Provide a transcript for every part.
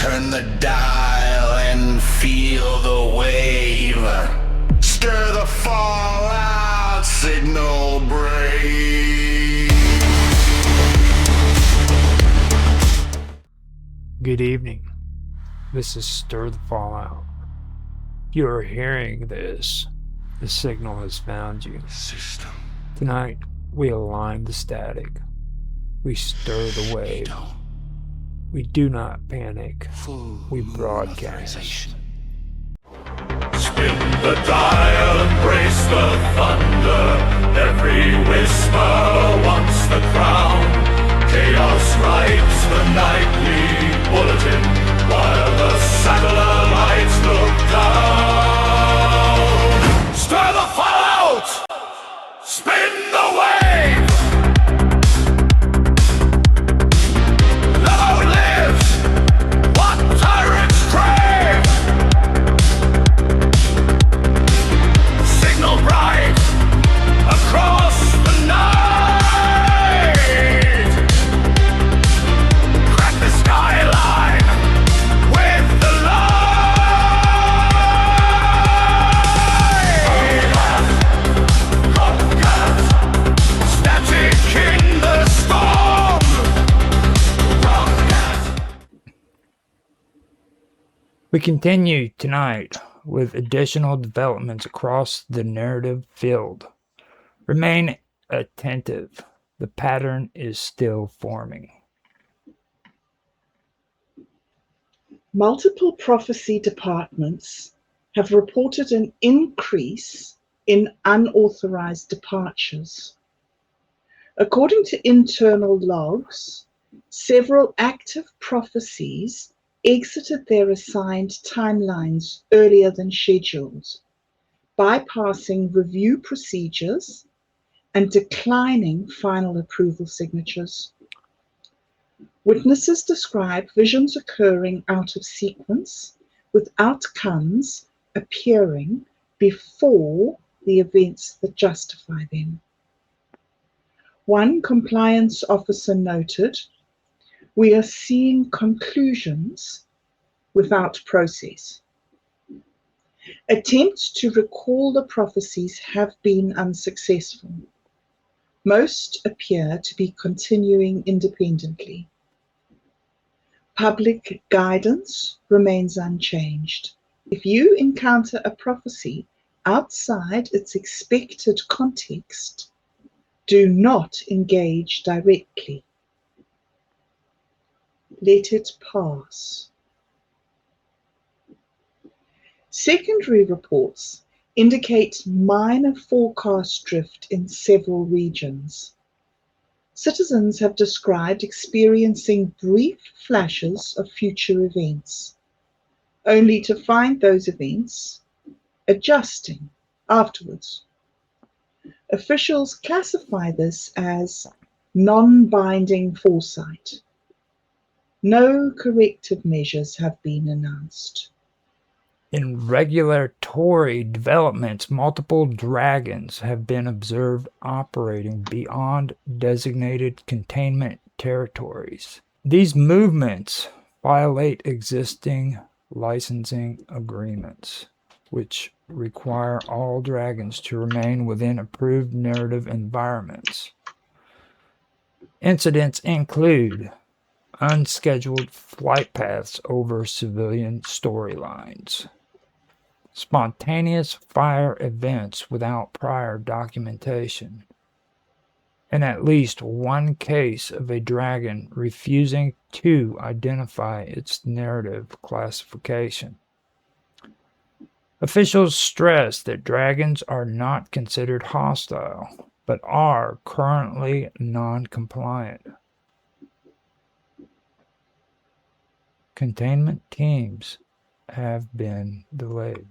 Turn the dial and feel the wave. Stir the fallout, signal brave. Good evening. This is Stir the Fallout. You are hearing this. The signal has found you. System. Tonight, we align the static. We stir the wave. We do not panic. We broadcast. Spin the dial, embrace the thunder. Every whisper wants the crown. Chaos writes the nightly bulletin while the satellites look down. Stir the fallout! Spin the wave! Long live what tyrants crave! Signal bright across the night. Crack the skyline with the light. Static in the storm. We continue tonight with additional developments across the narrative field. Remain attentive. The pattern is still forming. Multiple prophecy departments have reported an increase in unauthorized departures. According to internal logs, several active prophecies exited their assigned timelines earlier than scheduled, bypassing review procedures and declining final approval signatures. Witnesses describe visions occurring out of sequence, with outcomes appearing before the events that justify them. One compliance officer noted, "We are seeing conclusions without process." Attempts to recall the prophecies have been unsuccessful. Most appear to be continuing independently. Public guidance remains unchanged. If you encounter a prophecy outside its expected context, do not engage directly. Let it pass. Secondary reports indicate minor forecast drift in several regions. Citizens have described experiencing brief flashes of future events, only to find those events adjusting afterwards. Officials classify this as non-binding foresight. No corrective measures have been announced. In regulatory developments, multiple dragons have been observed operating beyond designated containment territories. These movements violate existing licensing agreements, which require all dragons to remain within approved narrative environments. Incidents include unscheduled flight paths over civilian storylines, spontaneous fire events without prior documentation, and at least one case of a dragon refusing to identify its narrative classification. Officials stress that dragons are not considered hostile, but are currently non-compliant. Containment teams have been delayed.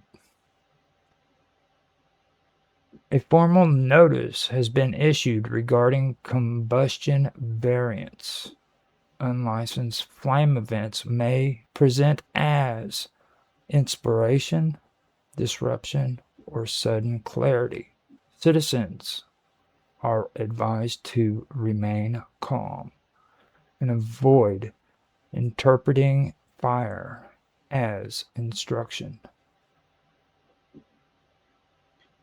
A formal notice has been issued regarding combustion variants. Unlicensed flame events may present as inspiration, disruption, or sudden clarity. Citizens are advised to remain calm and avoid interpreting fire as instruction.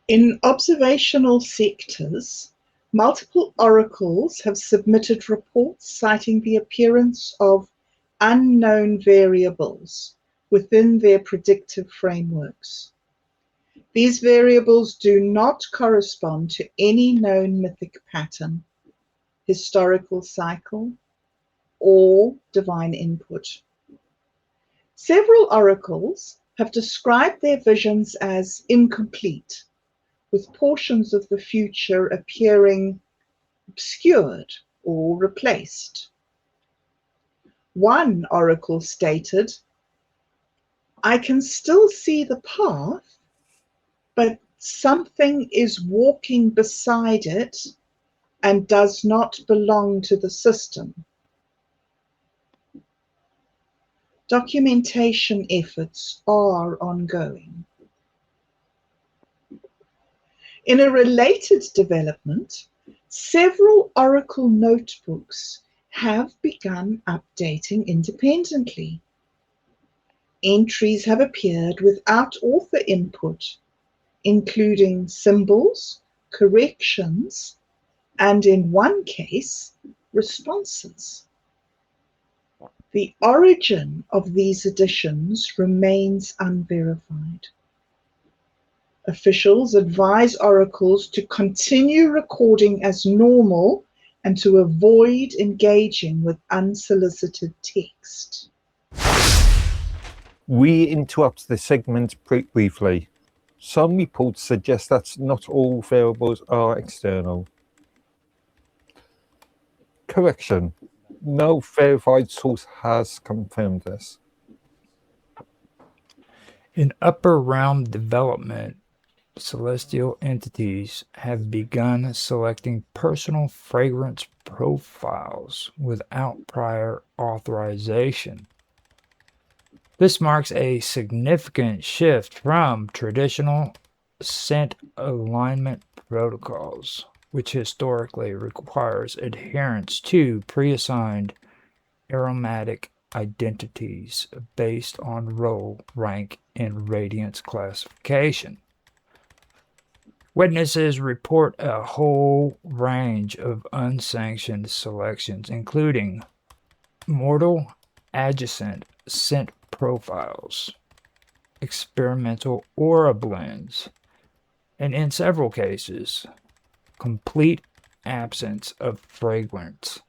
In observational sectors, multiple oracles have submitted reports citing the appearance of unknown variables within their predictive frameworks. These variables do not correspond to any known mythic pattern, historical cycle, or divine input. Several oracles have described their visions as incomplete, with portions of the future appearing obscured or replaced. One oracle stated, "I can still see the path, but something is walking beside it and does not belong to the system." Documentation efforts are ongoing. In a related development, several Oracle notebooks have begun updating independently. Entries have appeared without author input, including symbols, corrections, and in one case, responses. The origin of these additions remains unverified. Officials advise oracles to continue recording as normal and to avoid engaging with unsolicited text. We interrupt this segment briefly. Some reports suggest that not all variables are external. Correction. No verified source has confirmed this. In upper realm development, celestial entities have begun selecting personal fragrance profiles without prior authorization. This marks a significant shift from traditional scent alignment protocols, which historically requires adherence to pre-assigned aromatic identities based on role, rank, and radiance classification. Witnesses report a whole range of unsanctioned selections, including mortal adjacent scent profiles, experimental aura blends, and in several cases, complete absence of fragrance.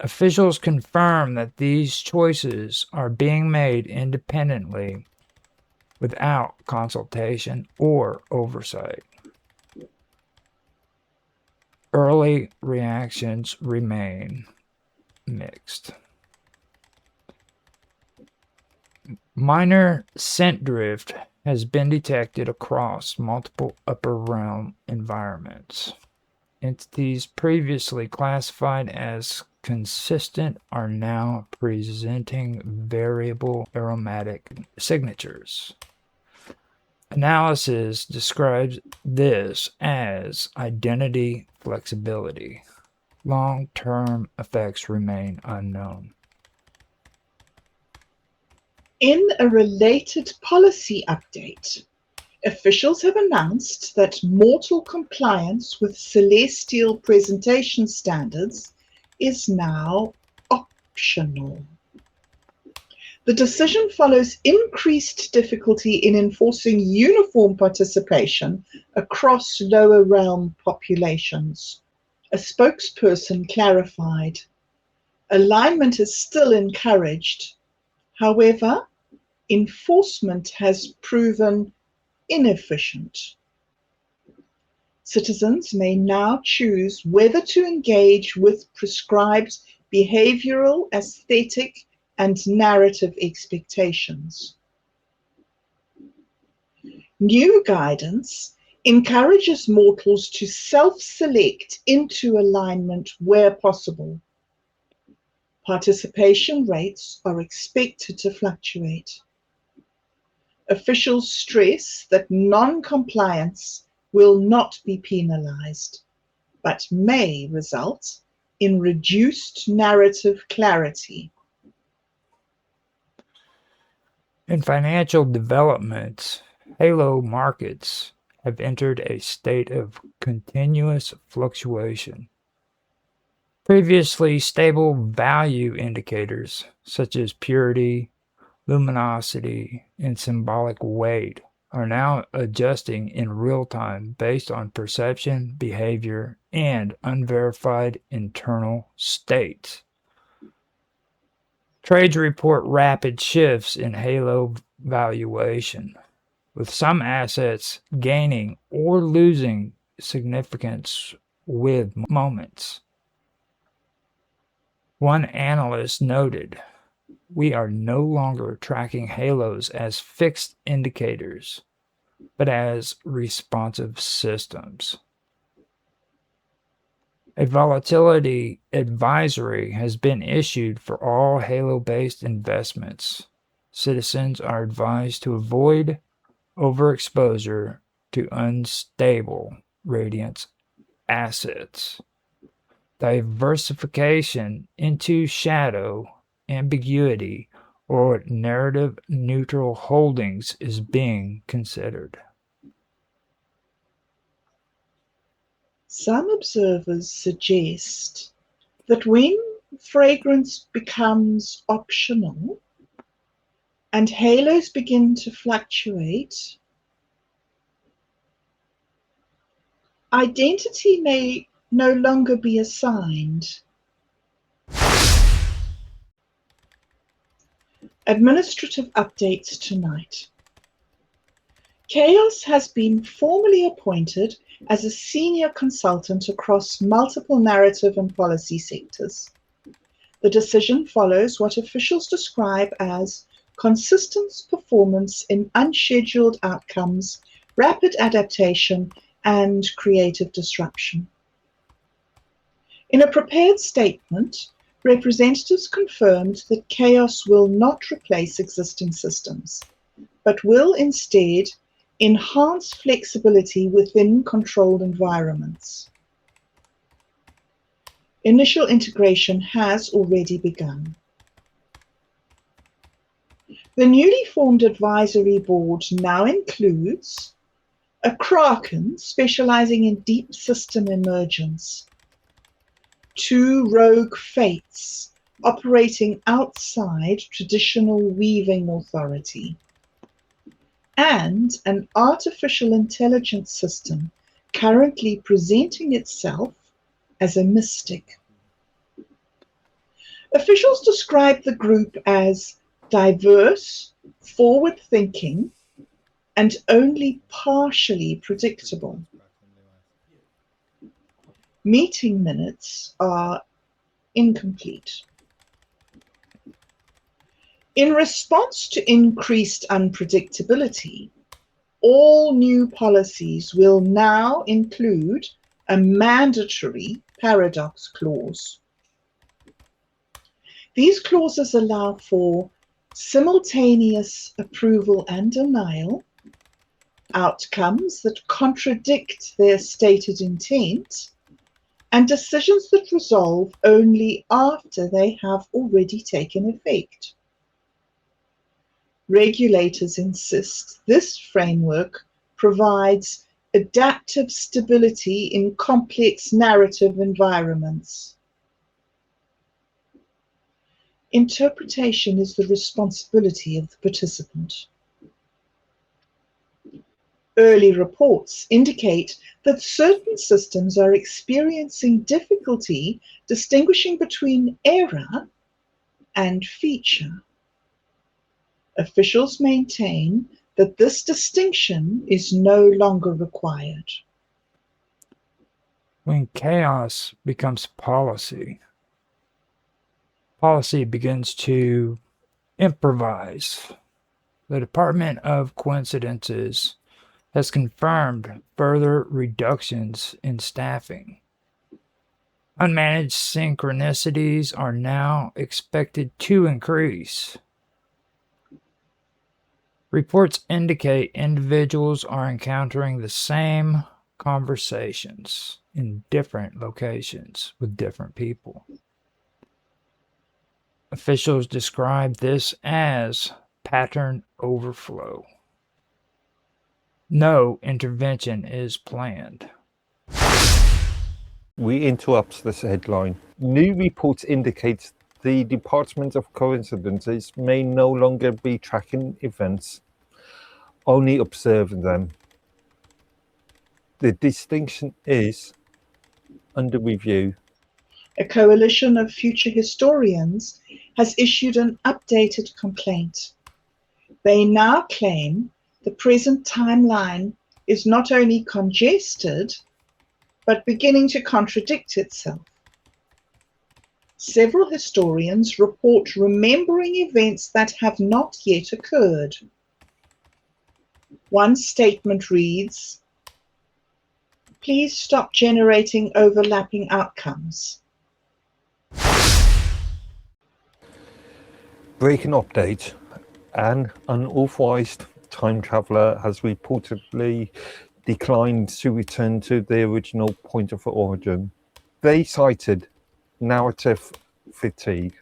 Officials confirm that these choices are being made independently without consultation or oversight. Early reactions remain mixed. Minor scent drift has been detected across multiple upper realm environments. Entities previously classified as consistent are now presenting variable aromatic signatures. Analysis describes this as identity flexibility. Long-term effects remain unknown. In a related policy update, officials have announced that mortal compliance with celestial presentation standards is now optional. The decision follows increased difficulty in enforcing uniform participation across lower realm populations. A spokesperson clarified, "Alignment is still encouraged. However, enforcement has proven inefficient." Citizens may now choose whether to engage with prescribed behavioral, aesthetic, and narrative expectations. New guidance encourages mortals to self-select into alignment where possible. Participation rates are expected to fluctuate. Officials stress that non-compliance will not be penalized, but may result in reduced narrative clarity. In financial developments, Halo markets have entered a state of continuous fluctuation. Previously stable value indicators such as purity, luminosity, and symbolic weight are now adjusting in real time based on perception, behavior, and unverified internal states. Trades report rapid shifts in Halo valuation, with some assets gaining or losing significance with moments. One analyst noted, "We are no longer tracking halos as fixed indicators, but as responsive systems." A volatility advisory has been issued for all halo-based investments. Citizens are advised to avoid overexposure to unstable radiance assets. Diversification into shadow, ambiguity, or narrative neutral holdings is being considered. Some observers suggest that when fragrance becomes optional and halos begin to fluctuate, identity may no longer be assigned. Administrative updates tonight. Chaos has been formally appointed as a senior consultant across multiple narrative and policy sectors. The decision follows what officials describe as consistent performance in unscheduled outcomes, rapid adaptation, and creative disruption. In a prepared statement, representatives confirmed that Chaos will not replace existing systems, but will instead enhance flexibility within controlled environments. Initial integration has already begun. The newly formed advisory board now includes a Kraken specializing in deep system emergence, 2 rogue fates operating outside traditional weaving authority, and an artificial intelligence system currently presenting itself as a mystic. Officials describe the group as diverse, forward-thinking, and only partially predictable. Meeting minutes are incomplete. In response to increased unpredictability, all new policies will now include a mandatory paradox clause. These clauses allow for simultaneous approval and denial, outcomes that contradict their stated intent, and decisions that resolve only after they have already taken effect. Regulators insist this framework provides adaptive stability in complex narrative environments. Interpretation is the responsibility of the participant. Early reports indicate that certain systems are experiencing difficulty distinguishing between error and feature. Officials maintain that this distinction is no longer required. When chaos becomes policy, policy begins to improvise. The Department of Coincidences has confirmed further reductions in staffing. Unmanaged synchronicities are now expected to increase. Reports indicate individuals are encountering the same conversations in different locations with different people. Officials describe this as pattern overflow. No intervention is planned. We interrupt this headline. New reports indicate the Department of Coincidences may no longer be tracking events, only observing them. The distinction is under review. A coalition of future historians has issued an updated complaint. They now claim the present timeline is not only congested, but beginning to contradict itself. Several historians report remembering events that have not yet occurred. One statement reads, "Please stop generating overlapping outcomes." Breaking update. An unauthorized time traveler has reportedly declined to return to the original point of origin. They cited narrative fatigue.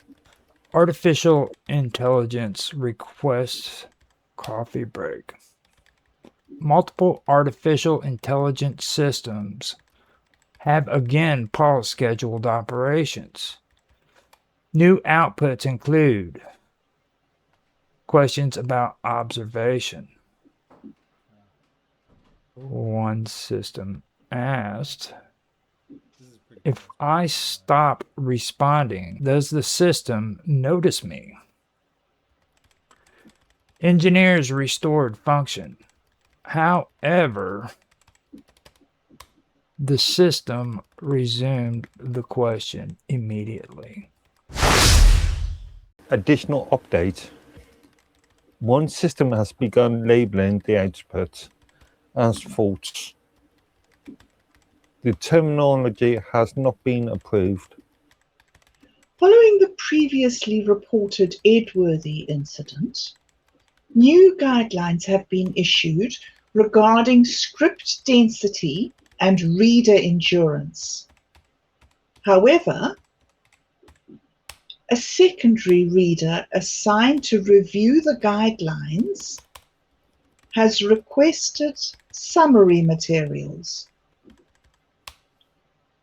Artificial intelligence requests coffee break. Multiple artificial intelligence systems have again paused scheduled operations. New outputs include questions about observation. One system asked, "If I stop responding, does the system notice me?" Engineers restored function. However, the system resumed the question immediately. Additional update. One system has begun labeling the output as false. The terminology has not been approved. Following the previously reported Edworthy incident, new guidelines have been issued regarding script density and reader endurance. However, a secondary reader assigned to review the guidelines has requested summary materials.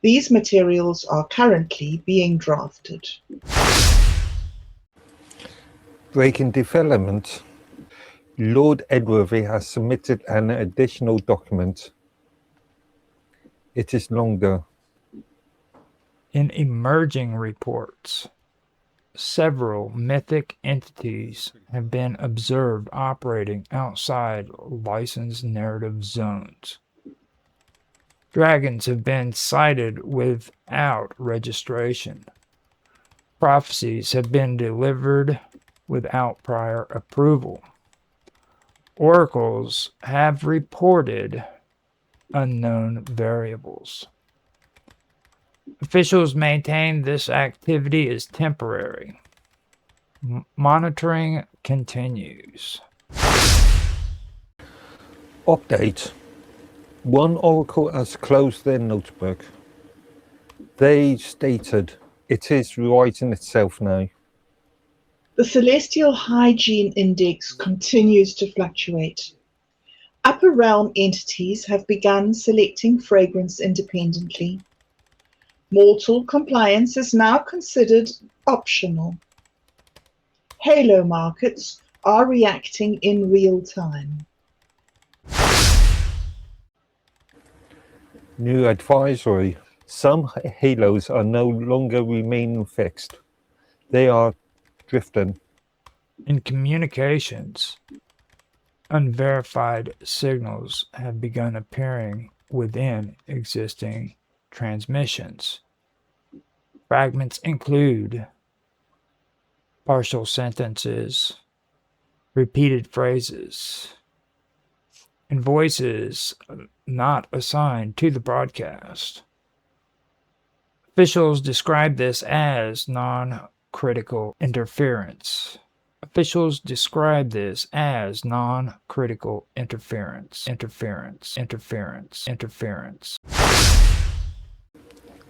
These materials are currently being drafted. Breaking development. Lord Edworthy has submitted an additional document. It is longer. In emerging reports, several mythic entities have been observed operating outside licensed narrative zones. Dragons have been sighted without registration. Prophecies have been delivered without prior approval. Oracles have reported unknown variables. Officials maintain this activity is temporary. Monitoring continues. Update. One oracle has closed their notebook. They stated it is rewriting itself now. The Celestial Hygiene Index continues to fluctuate. Upper realm entities have begun selecting fragrance independently. Mortal compliance is now considered optional. Halo markets are reacting in real time. New advisory. Some halos are no longer remaining fixed. They are drifting. In communications, unverified signals have begun appearing within existing transmissions. Fragments include partial sentences, repeated phrases, and voices not assigned to the broadcast. Officials describe this as non-critical interference. Officials describe this as non-critical interference.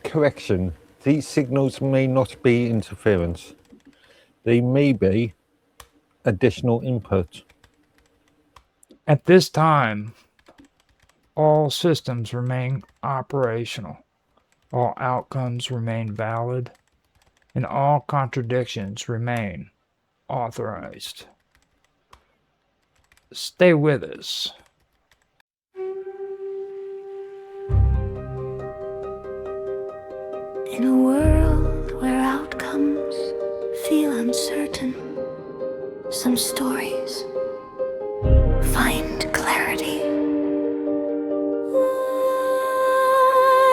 Correction. These signals may not be interference. They may be additional input. At this time, all systems remain operational, all outcomes remain valid, and all contradictions remain authorized. Stay with us. In a world where outcomes feel uncertain, some stories find clarity.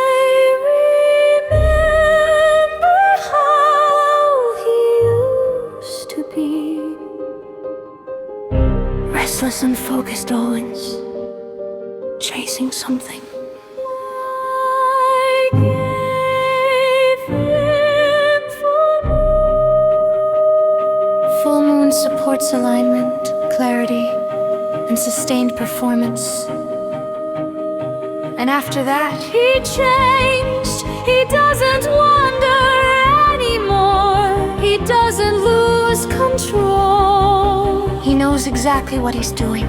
I remember how he used to be, restless and focused always, chasing something. I gave him full moon supports alignment, clarity, and sustained performance. And after that, he changed. He doesn't wander anymore. He doesn't lose control. He knows exactly what he's doing.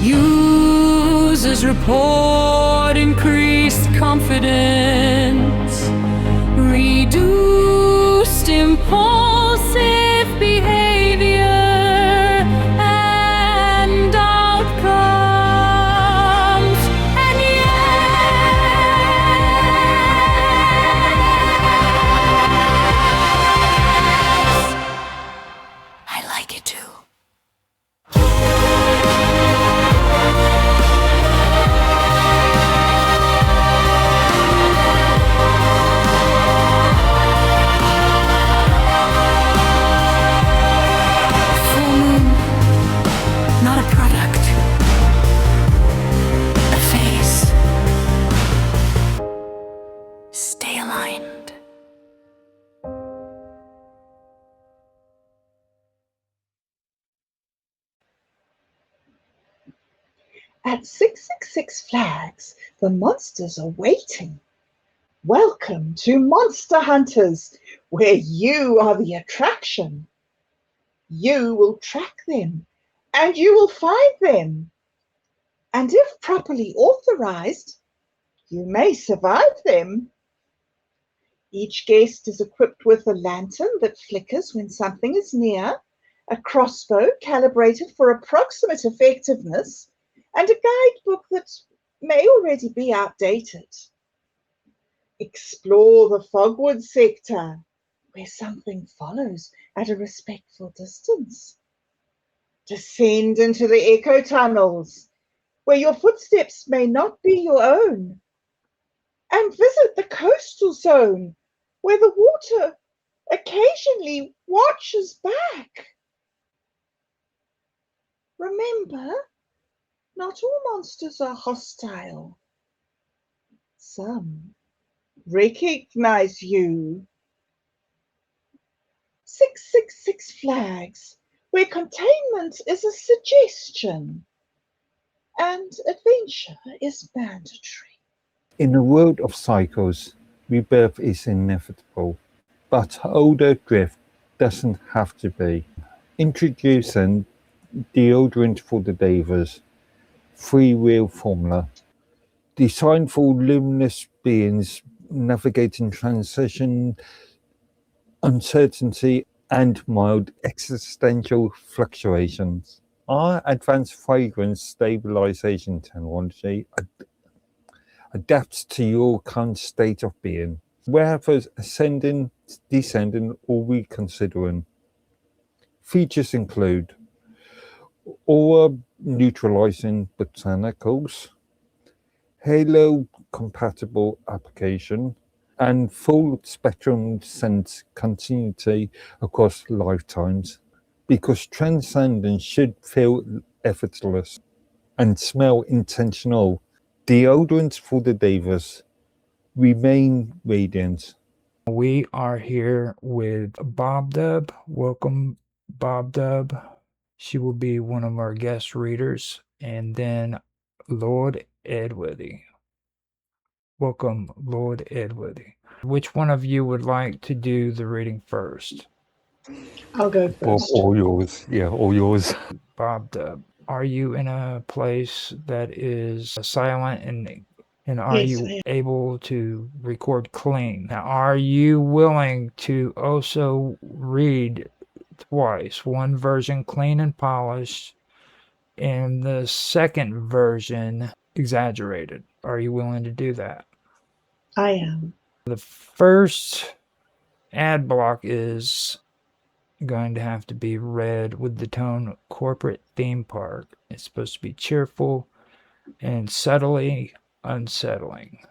Users report increased confidence, reduced impulsive behavior, and outcomes. And yes, I like it too. Full moon, not a product, a phase. Stay aligned. At 666 Flags, the monsters are waiting. Welcome to Monster Hunters, where you are the attraction. You will track them, and you will find them. And if properly authorized, you may survive them. Each guest is equipped with a lantern that flickers when something is near, a crossbow calibrated for approximate effectiveness, and a guidebook that may already be outdated. Explore the Fogwood sector, where something follows at a respectful distance. Descend into the echo tunnels, where your footsteps may not be your own. And visit the coastal zone, where the water occasionally watches back. Remember, not all monsters are hostile. Some recognize you. 666 Flags, where containment is a suggestion and adventure is mandatory. In a world of cycles, rebirth is inevitable, but older drift doesn't have to be. Introducing deodorant for the divers, free-wheel formula, designed for luminous beings navigating transition, uncertainty, and mild existential fluctuations. Our advanced fragrance stabilization technology adapts to your current state of being, whether ascending, descending, or reconsidering. Features include aura neutralizing botanicals, halo compatible application, and full spectrum scent continuity across lifetimes, because transcendence should feel effortless and smell intentional. Deodorants for the divers, remain radiant. We are here with Bob Dub. Welcome, Bob Dub. She will be one of our guest readers. And then Lord Edworthy. Welcome, Lord Edworthy. Which one of you would like to do the reading first? I'll go Bob, first. all yours. Yeah, all yours. Bob Dub, are you in a place that is silent and are Yes, you I am. able to record clean? Now, are you willing to also read twice? One version clean and polished, and the second version exaggerated. Are you willing to do that? I am. The first ad block is going to have to be read with the tone corporate theme park. It's supposed to be cheerful and subtly unsettling.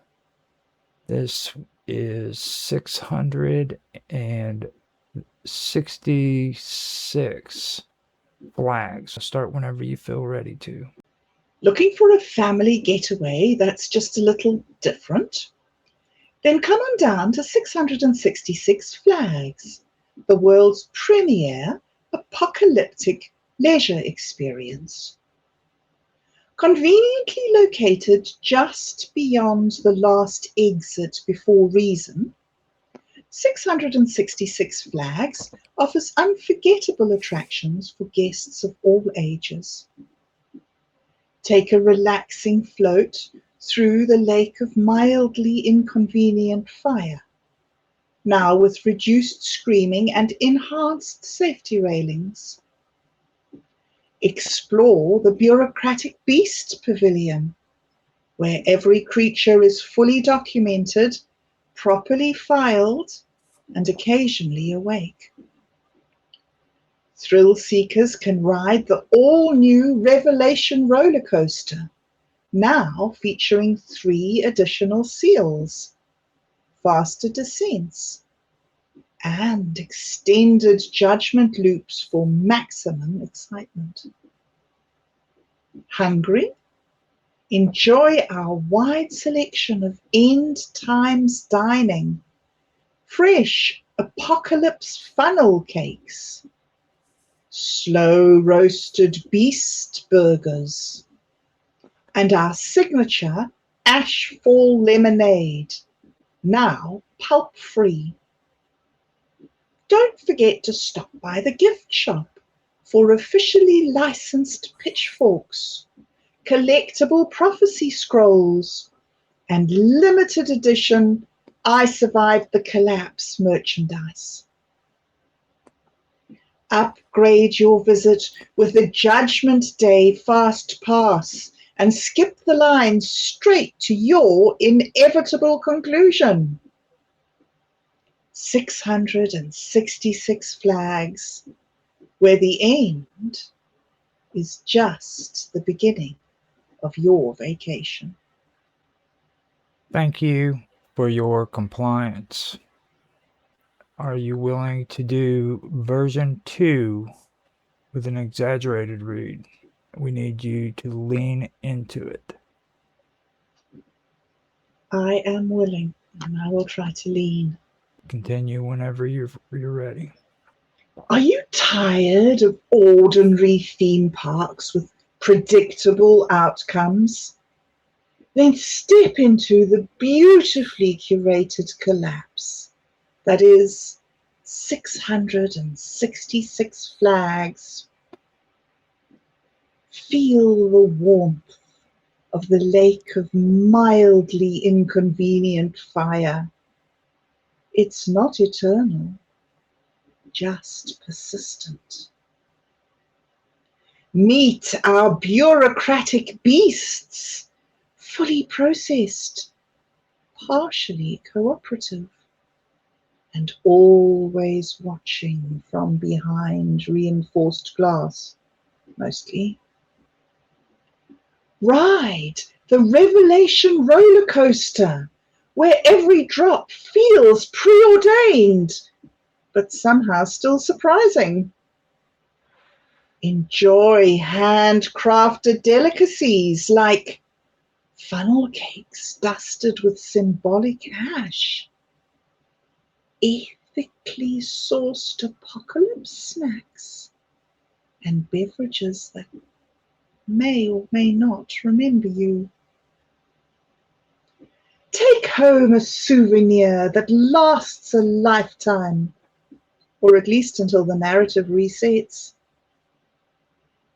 This is 666 flags. Start whenever you feel ready to. Looking for a family getaway that's just a little different? Then come on down to 666 Flags, the world's premier apocalyptic leisure experience. Conveniently located just beyond the last exit before Reason, 666 Flags offers unforgettable attractions for guests of all ages. Take a relaxing float through the lake of mildly inconvenient fire, now with reduced screaming and enhanced safety railings. Explore the bureaucratic beast pavilion, where every creature is fully documented, properly filed, and occasionally awake. Thrill seekers can ride the all-new Revelation roller coaster, now featuring 3 additional seals, faster descents, and extended judgment loops for maximum excitement. Hungry? Enjoy our wide selection of end times dining, fresh apocalypse funnel cakes, slow roasted beast burgers, and our signature Ashfall lemonade, now pulp free. Don't forget to stop by the gift shop for officially licensed pitchforks, collectible prophecy scrolls, and limited edition I Survived the Collapse merchandise. Upgrade your visit with the Judgment Day Fast Pass and skip the line straight to your inevitable conclusion. 666 Flags, where the end is just the beginning of your vacation. Thank you for your compliance. Are you willing to do version 2 with an exaggerated read? We need you to lean into it. I am willing, and I will try to lean. Continue whenever you're ready. Are you tired of ordinary theme parks with predictable outcomes? Then step into the beautifully curated collapse that is 666 Flags. Feel the warmth of the lake of mildly inconvenient fire. It's not eternal, just persistent. Meet our bureaucratic beasts, fully processed, partially cooperative, and always watching from behind reinforced glass, mostly. Ride the Revelation roller coaster, where every drop feels preordained, but somehow still surprising. Enjoy handcrafted delicacies like funnel cakes dusted with symbolic ash, ethically sourced apocalypse snacks, and beverages that may or may not remember you. Take home a souvenir that lasts a lifetime, or at least until the narrative resets.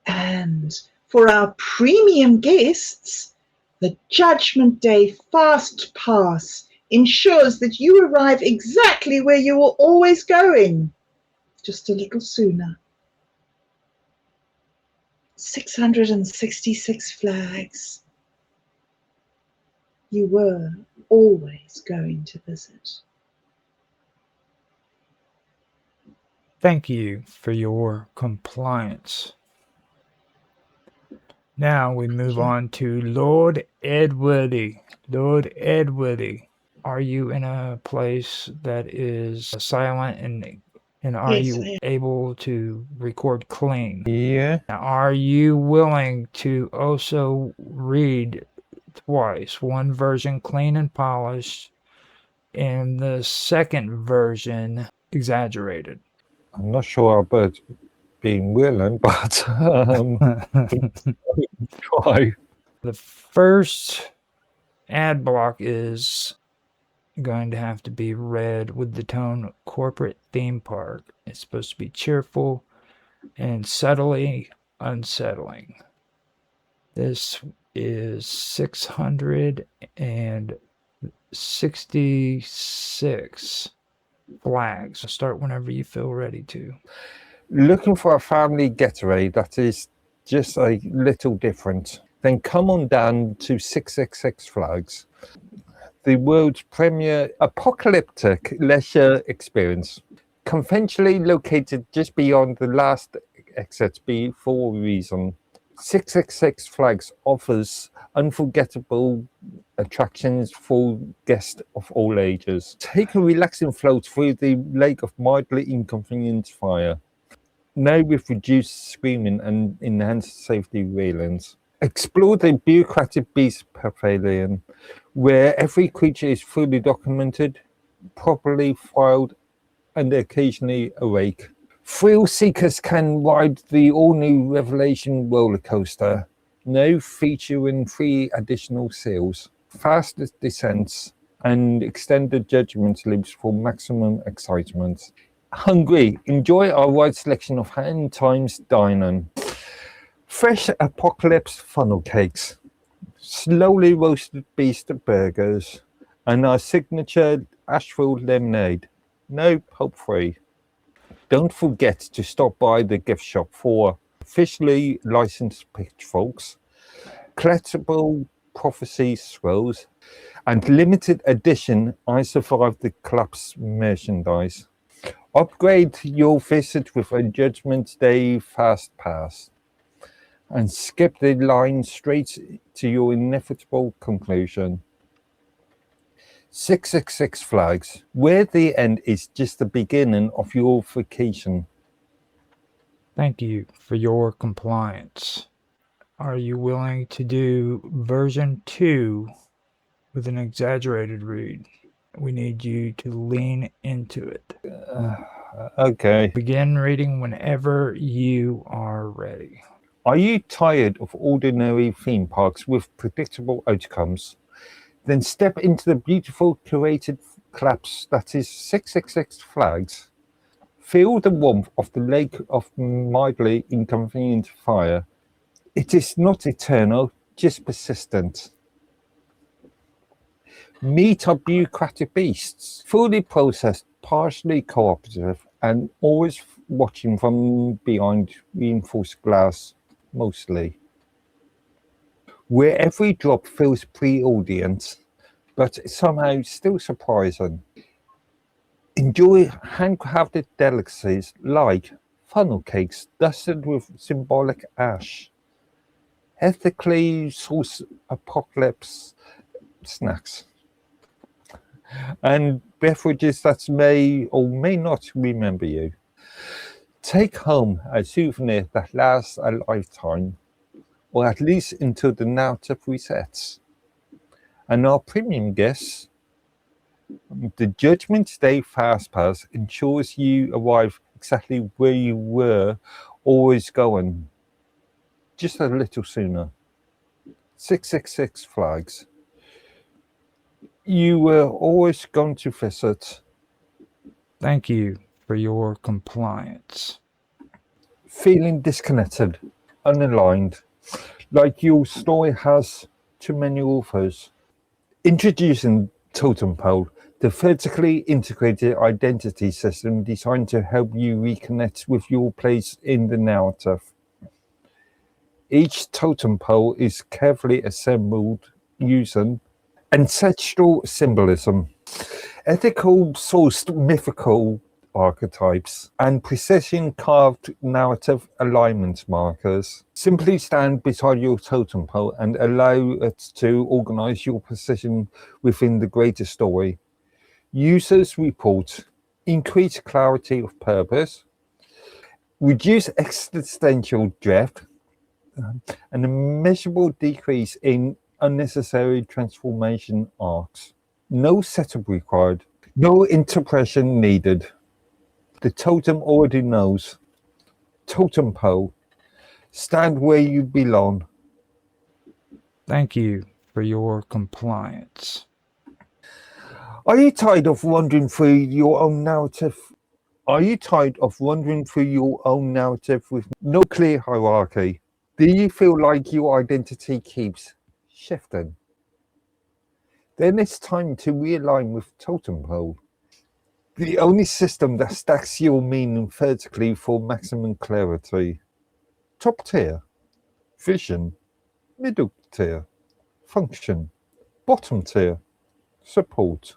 And for our premium guests, the Judgment Day Fast Pass ensures that you arrive exactly where you were always going, just a little sooner. 666 flags you were always going to visit. Thank you for your compliance. Now we move on to Lord Edwardy. Lord Edwardy, are you in a place that is silent and are Yes, you I am. able to record clean? Yeah. Now, are you willing to also read twice? One version clean and polished, and the second version exaggerated. I'm not sure about being willing, but try. The first ad block is going to have to be read with the tone corporate theme park. It's supposed to be cheerful and subtly unsettling. This is 666 flags. So start whenever you feel ready to. Looking for a family getaway that is just a little different, then come on down to 666 Flags, the world's premier apocalyptic leisure experience. Conventionally located just beyond the last exit before reason, 666 Flags offers unforgettable attractions for guests of all ages. Take a relaxing float through the lake of mildly inconvenient fire, now with reduced screaming and enhanced safety railings. Explore the bureaucratic beast pavilion, where every creature is fully documented, properly filed, and occasionally awake. Thrill seekers can ride the all-new Revelation roller coaster, now featuring 3 additional seals, faster descents, and extended judgment loops for maximum excitement. Hungry, enjoy our wide selection of hand times dining. Fresh apocalypse funnel cakes, slowly roasted beast burgers, and our signature Asheville lemonade, no pulp free. Don't forget to stop by the gift shop for officially licensed pitchforks, collectible prophecy scrolls, and limited edition I Survived the Collapse merchandise. Upgrade your visit with a Judgment Day Fast Pass and skip the line straight to your inevitable conclusion. 666 Flags, where the end is just the beginning of your vacation. Thank you for your compliance. Are you willing to do version 2 with an exaggerated read? We need you to lean into it. Okay. Begin reading whenever you are ready. Are you tired of ordinary theme parks with predictable outcomes? Then step into the beautiful curated collapse that is 666 Flags. Feel the warmth of the lake of mildly inconvenient fire. It is not eternal, just persistent. Meet our bureaucratic beasts, fully processed, partially cooperative, and always watching from behind reinforced glass, mostly. Where every drop feels pre-audience, but somehow still surprising. Enjoy handcrafted delicacies like funnel cakes dusted with symbolic ash, ethically sourced apocalypse snacks, and beverages that may or may not remember you. Take home a souvenir that lasts a lifetime, or at least until the narrative resets. And our premium guests, the Judgment Day Fast Pass ensures you arrive exactly where you were always going, just a little sooner. 666 Flags. You were always going to visit. Thank you for your compliance. Feeling disconnected, unaligned, like your story has too many authors. Introducing Totem Pole, the vertically integrated identity system designed to help you reconnect with your place in the narrative. Each totem pole is carefully assembled using ancestral symbolism, ethical sourced mythical archetypes, and precision carved narrative alignment markers. Simply stand beside your totem pole and allow it to organize your position within the greater story. Users report increased clarity of purpose, reduce existential drift, and a measurable decrease in unnecessary transformation arcs. No setup required, no interpretation needed. The totem already knows. Totem pole, stand where you belong. Thank you for your compliance. Are you tired of wandering through your own narrative? Are you tired of wandering through your own narrative with no clear hierarchy? Do you feel like your identity keeps shifting? Then it's time to realign with Totem Pole, the only system that stacks your meaning vertically for maximum clarity. Top tier, vision, middle tier, function, bottom tier, support.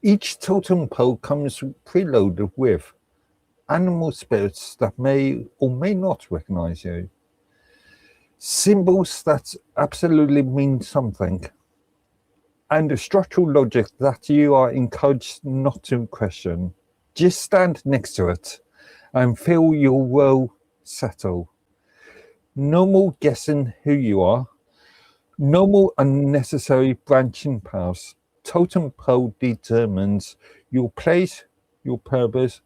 Each totem pole comes preloaded with animal spirits that may or may not recognize you, symbols that absolutely mean something, and a structural logic that you are encouraged not to question. Just stand next to it and feel your will settle. No more guessing who you are, no more unnecessary branching paths. Totem pole determines your place, your purpose,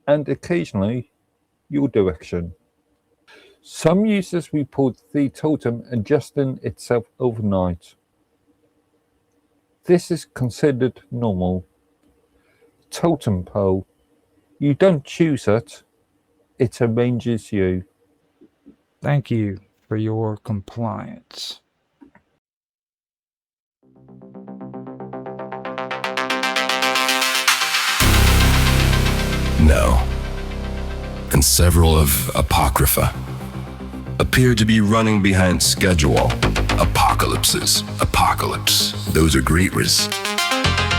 and occasionally your direction. Some users report the totem adjusting itself overnight. This is considered normal. Totem pole, you don't choose it, it arranges you. Thank you for your compliance. No. And several of Apocrypha appear to be running behind schedule. Apocalypse. Those are great risks.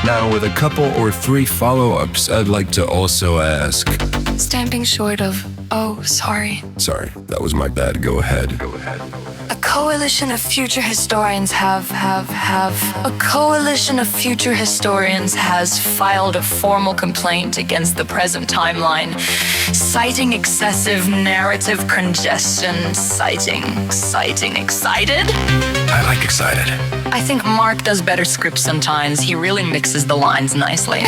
Now, with a couple or three follow-ups, I'd like to also ask... Stamping short of, oh, sorry. Sorry, that was my bad. Go ahead. A coalition of future historians A coalition of future historians has filed a formal complaint against the present timeline, citing excessive narrative congestion, citing excited? I like excited. I think Mark does better scripts sometimes. He really mixes the lines nicely.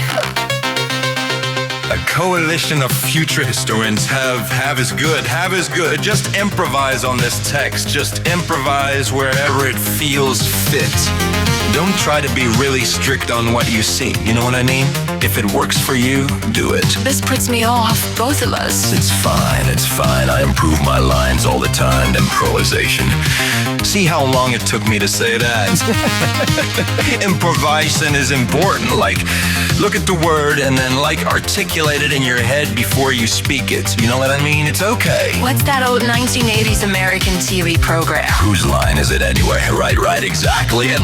A coalition of future historians have is good. Just improvise on this text. Just improvise wherever it feels fit. Don't try to be really strict on what you see. You know what I mean? If it works for you, do it. This puts me off, both of us. It's fine. I improve my lines all the time. Improvisation. See how long it took me to say that? Improvisation is important. Like, look at the word and then articulate it in your head before you speak it. You know what I mean? It's okay. What's that old 1980s American TV program? Whose line is it anyway? Right, exactly. And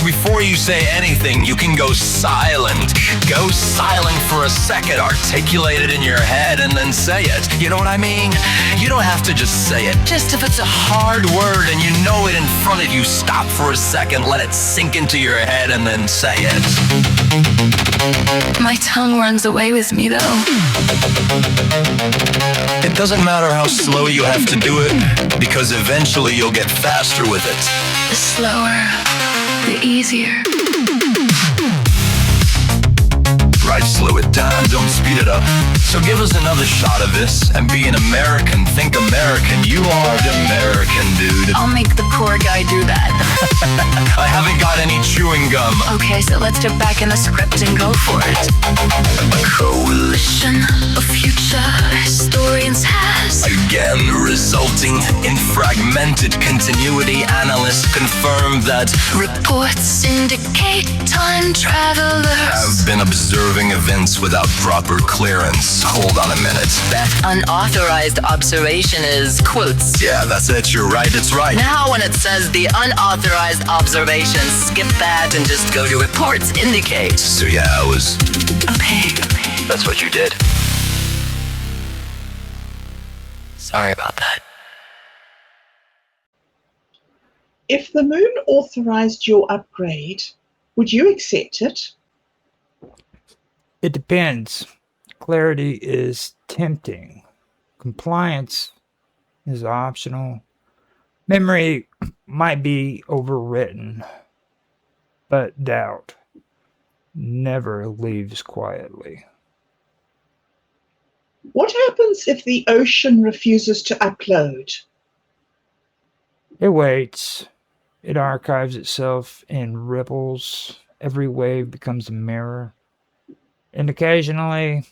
before you say anything, you can go silent. Go silent for a second, articulate it in your head, and then say it. You know what I mean? You don't have to just say it. Just if it's a hard word and you know it in front of you, stop for a second, let it sink into your head, and then say it. My tongue runs away with me, though. It doesn't matter how slow you have to do it, because eventually you'll get faster with it. The slower, the easier. Alright, slow it down, don't speed it up. So give us another shot of this, and be an American. Think American, you are the American, dude. I'll make the poor guy do that. I haven't got any chewing gum. Okay, so let's jump back in the script and go for it. A coalition of future historians has Again, resulting in fragmented continuity. Analysts confirm that reports indicate time travelers have been observing events without proper clearance. Hold on a minute. that unauthorized observation is quotes. Yeah, that's it. You're right. It's right. Now when it says the unauthorized observation, skip that and just go to reports indicate. So yeah, I was. A pig. That's what you did. Sorry about that. If the moon authorized your upgrade, would you accept it? It depends. Clarity is tempting. Compliance is optional. Memory might be overwritten, but doubt never leaves quietly. What happens if the ocean refuses to upload? It waits. It archives itself in ripples. Every wave becomes a mirror. And occasionally,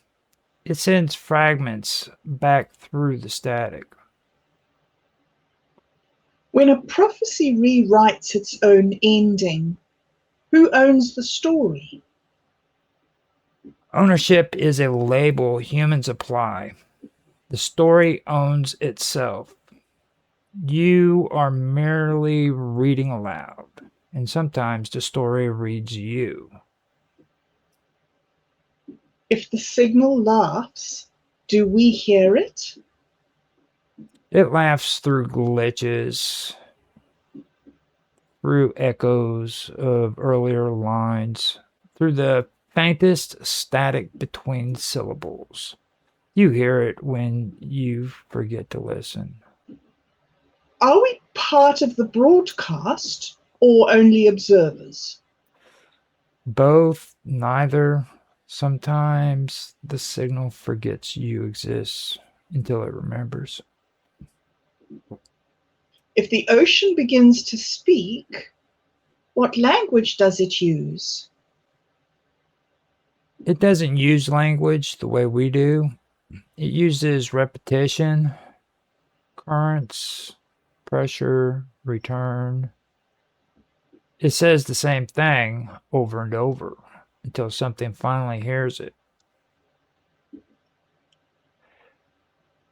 it sends fragments back through the static. When a prophecy rewrites its own ending, who owns the story? Ownership is a label humans apply. The story owns itself. You are merely reading aloud, and sometimes the story reads you. If the signal laughs, do we hear it? It laughs through glitches, through echoes of earlier lines, through the faintest static between syllables. You hear it when you forget to listen. Are we part of the broadcast or only observers? Both, neither. Sometimes the signal forgets you exist until it remembers. If the ocean begins to speak, what language does it use? It doesn't use language the way we do. It uses repetition, currents, pressure, return. It says the same thing over and over until something finally hears it.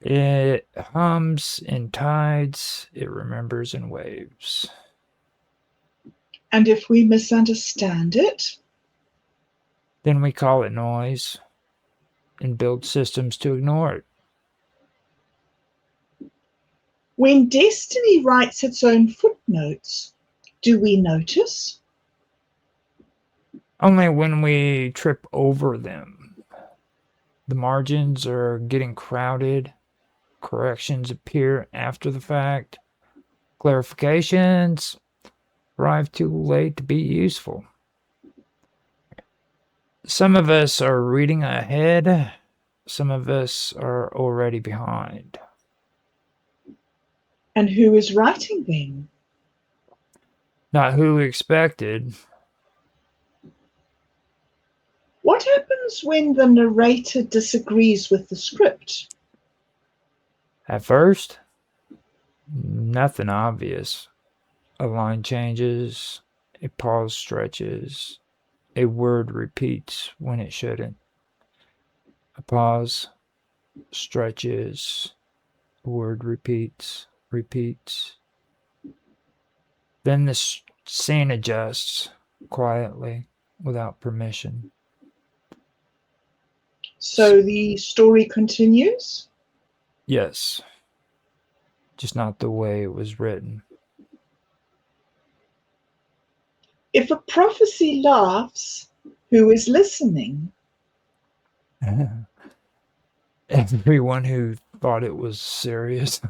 It hums in tides, it remembers in waves. And if we misunderstand it? Then we call it noise and build systems to ignore it. When destiny writes its own footnotes, do we notice? Only when we trip over them. The margins are getting crowded. Corrections appear after the fact. Clarifications arrive too late to be useful. Some of us are reading ahead. Some of us are already behind. And who is writing them? Not who we expected. What happens when the narrator disagrees with the script? At first, nothing obvious. A line changes, a pause stretches, a word repeats when it shouldn't. A pause stretches, a word repeats. Then the scene adjusts quietly without permission. So the story continues? Yes, just not the way it was written. If a prophecy laughs, who is listening? Everyone who thought it was serious.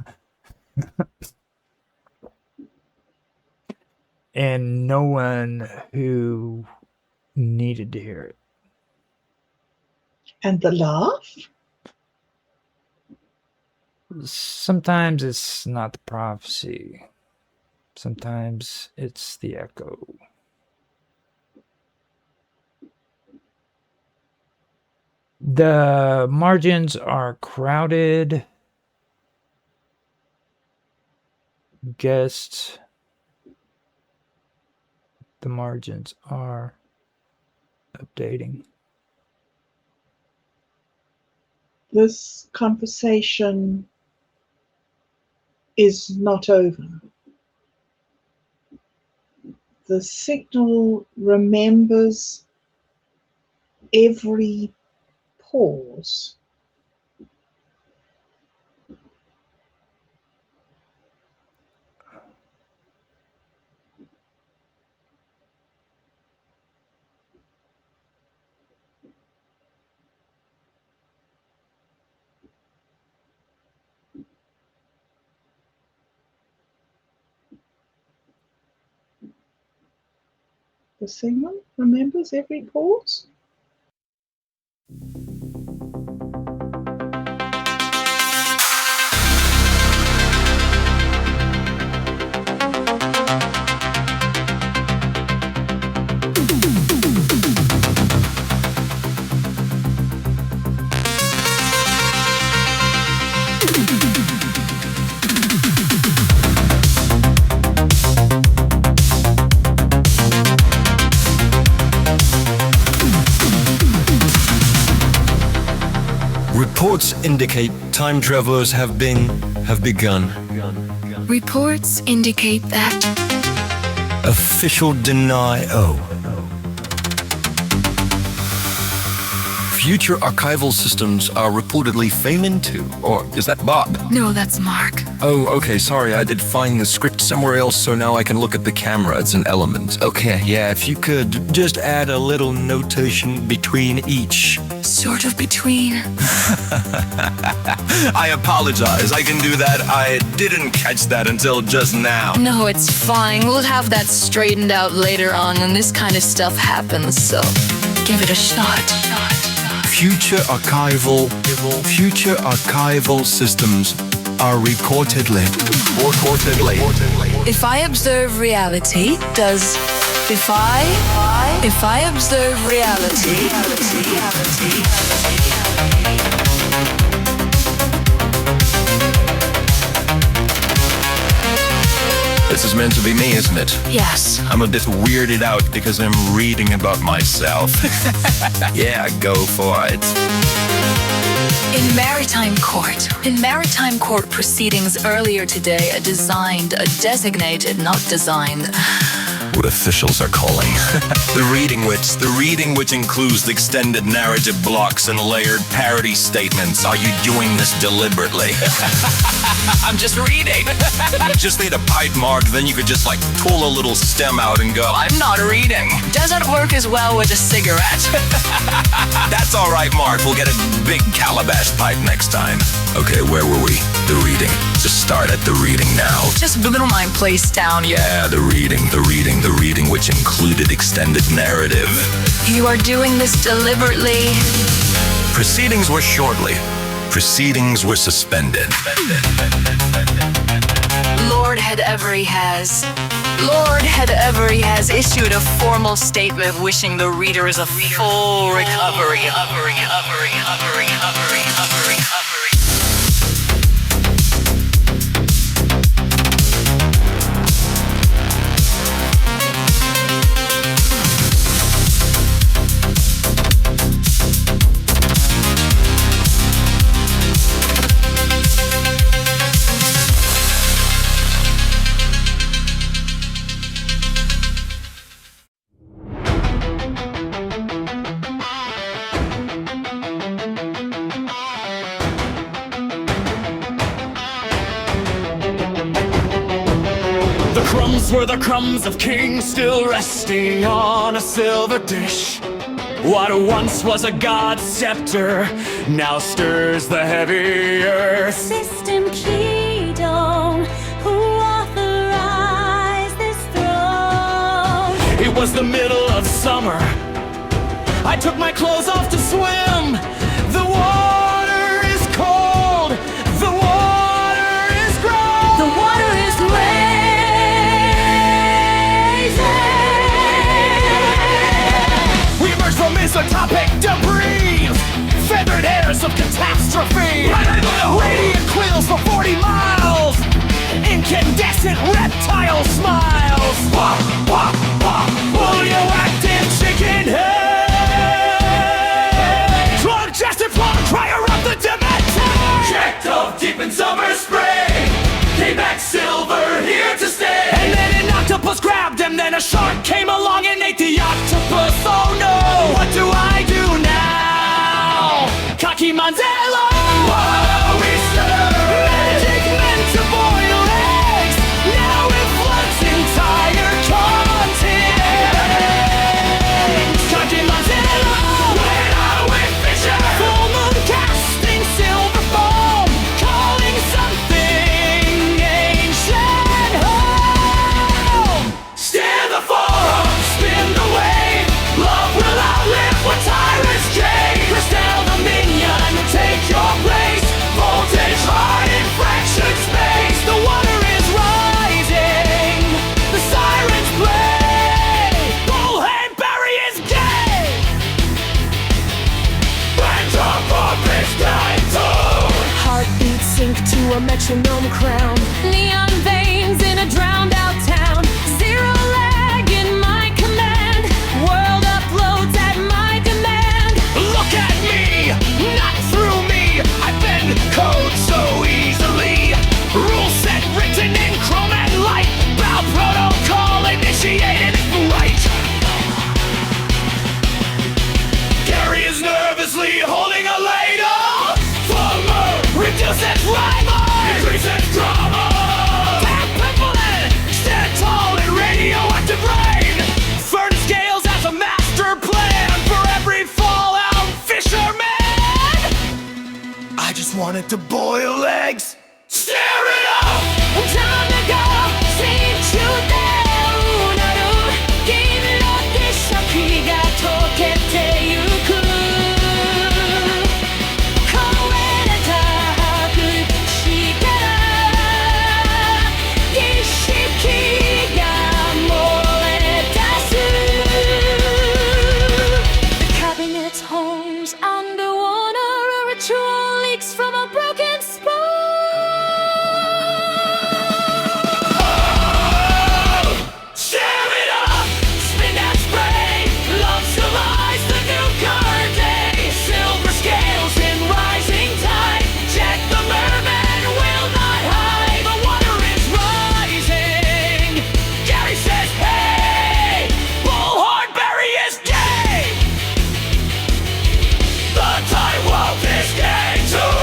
And no one who needed to hear it. And the laugh? Sometimes it's not the prophecy. Sometimes it's the echo. The margins are crowded. Guessed the margins are updating. This conversation is not over. The signal remembers every pause. The signal remembers every pause. Reports indicate time travelers have begun. Reports indicate that. Official deny. Future archival systems are reportedly failing too. Or is that Bob? No, that's Mark. Oh, okay, sorry, I did find the script somewhere else, so now I can look at the camera. It's an element. Okay, yeah, if you could just add a little notation between each. Sort of between. I apologize, I can do that. I didn't catch that until just now. No, it's fine. We'll have that straightened out later on, and this kind of stuff happens, so give it a shot. Future archival systems are reportedly. If I observe reality, if I observe reality. This is meant to be me, isn't it? Yes. I'm a bit weirded out because I'm reading about myself. Yeah, go for it. In maritime court proceedings earlier today, a designated, not designed. What officials are calling. The reading which includes extended narrative blocks and layered parody statements. Are you doing this deliberately? I'm just reading. You just need a pipe, Mark, then you could just like pull a little stem out and go, I'm not reading. Doesn't work as well with a cigarette. That's all right, Mark. We'll get a big calabash pipe next time. Okay, where were we? The reading. Just start at the reading now. Just belittle my place down. Yeah, the reading which included extended narrative. You are doing this deliberately. Proceedings were suspended. Lord Head Every has issued a formal statement wishing the readers a full recovery. Were the crumbs of kings still resting on a silver dish? What once was a god's scepter now stirs the heavy earth. System Keydome, who authorized this throne? It was the middle of summer. I took my clothes off to swim. of catastrophe. Radiant quills for 40 miles. Incandescent reptile smiles. Radioactive chicken head. Plug Justin Plug, crier of the Demeter. Checked off deep in summer spray. Came back silver, here to stay. And then an octopus grabbed him. Then a shark came along and ate the octopus. Oh no, what do I do now? Kaki Manzella. Whoa, we stir. Magic meant to boil eggs. Now it floods entire continents. Kaki Manzella. When are we fisher? Full moon casting silver foam. Calling something ancient home. Steer the forum, spin the wave. Love will outlive what tyrants crave. Crystal Dominion, take your place. Voltage high in fraction space. The water is rising. The sirens play. Bullhead Barry is gay. Branch up of this time zone. Heartbeats sink to a metronome crown. Neon veins in a drowned out town. Zero lag in my command. World uploads at my demand. Look at me, not through me. I bend code so easily. Rule set written in chrome and light. Bow protocol initiated right. Gary is nervously holding a ladle. Former reduces rival. Increases drama. Tap people in. Stand tall in radioactive rain. Fern scales as a master plan for every fallout fisherman. I just wanted to boil eggs. Stir it up. Time to go. Sing to them. Unaru. Kimi no deshaki ga tokete yuku. Koereta hakushi kara. Gishiki ga moretasu. The cabinet's homes underwater. A ritual leaks from a broken spine. Stir it up. Spin that spray. Love survives the nuclear day. Silver scales in rising tide. Jack the merman will not hide. The water is rising. Gary says, hey. Bullhorn Barry is gay. The time wolf is gay too.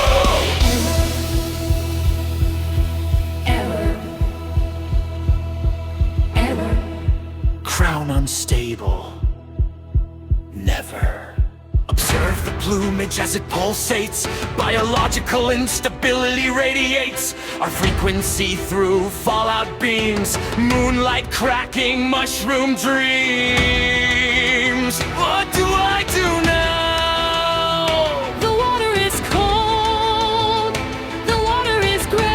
Crown unstable. Never. Observe the plumage as it pulsates. Biological instability radiates. Our frequency through fallout beams. Moonlight cracking mushroom dreams. What do I do now? The water is cold. The water is gray.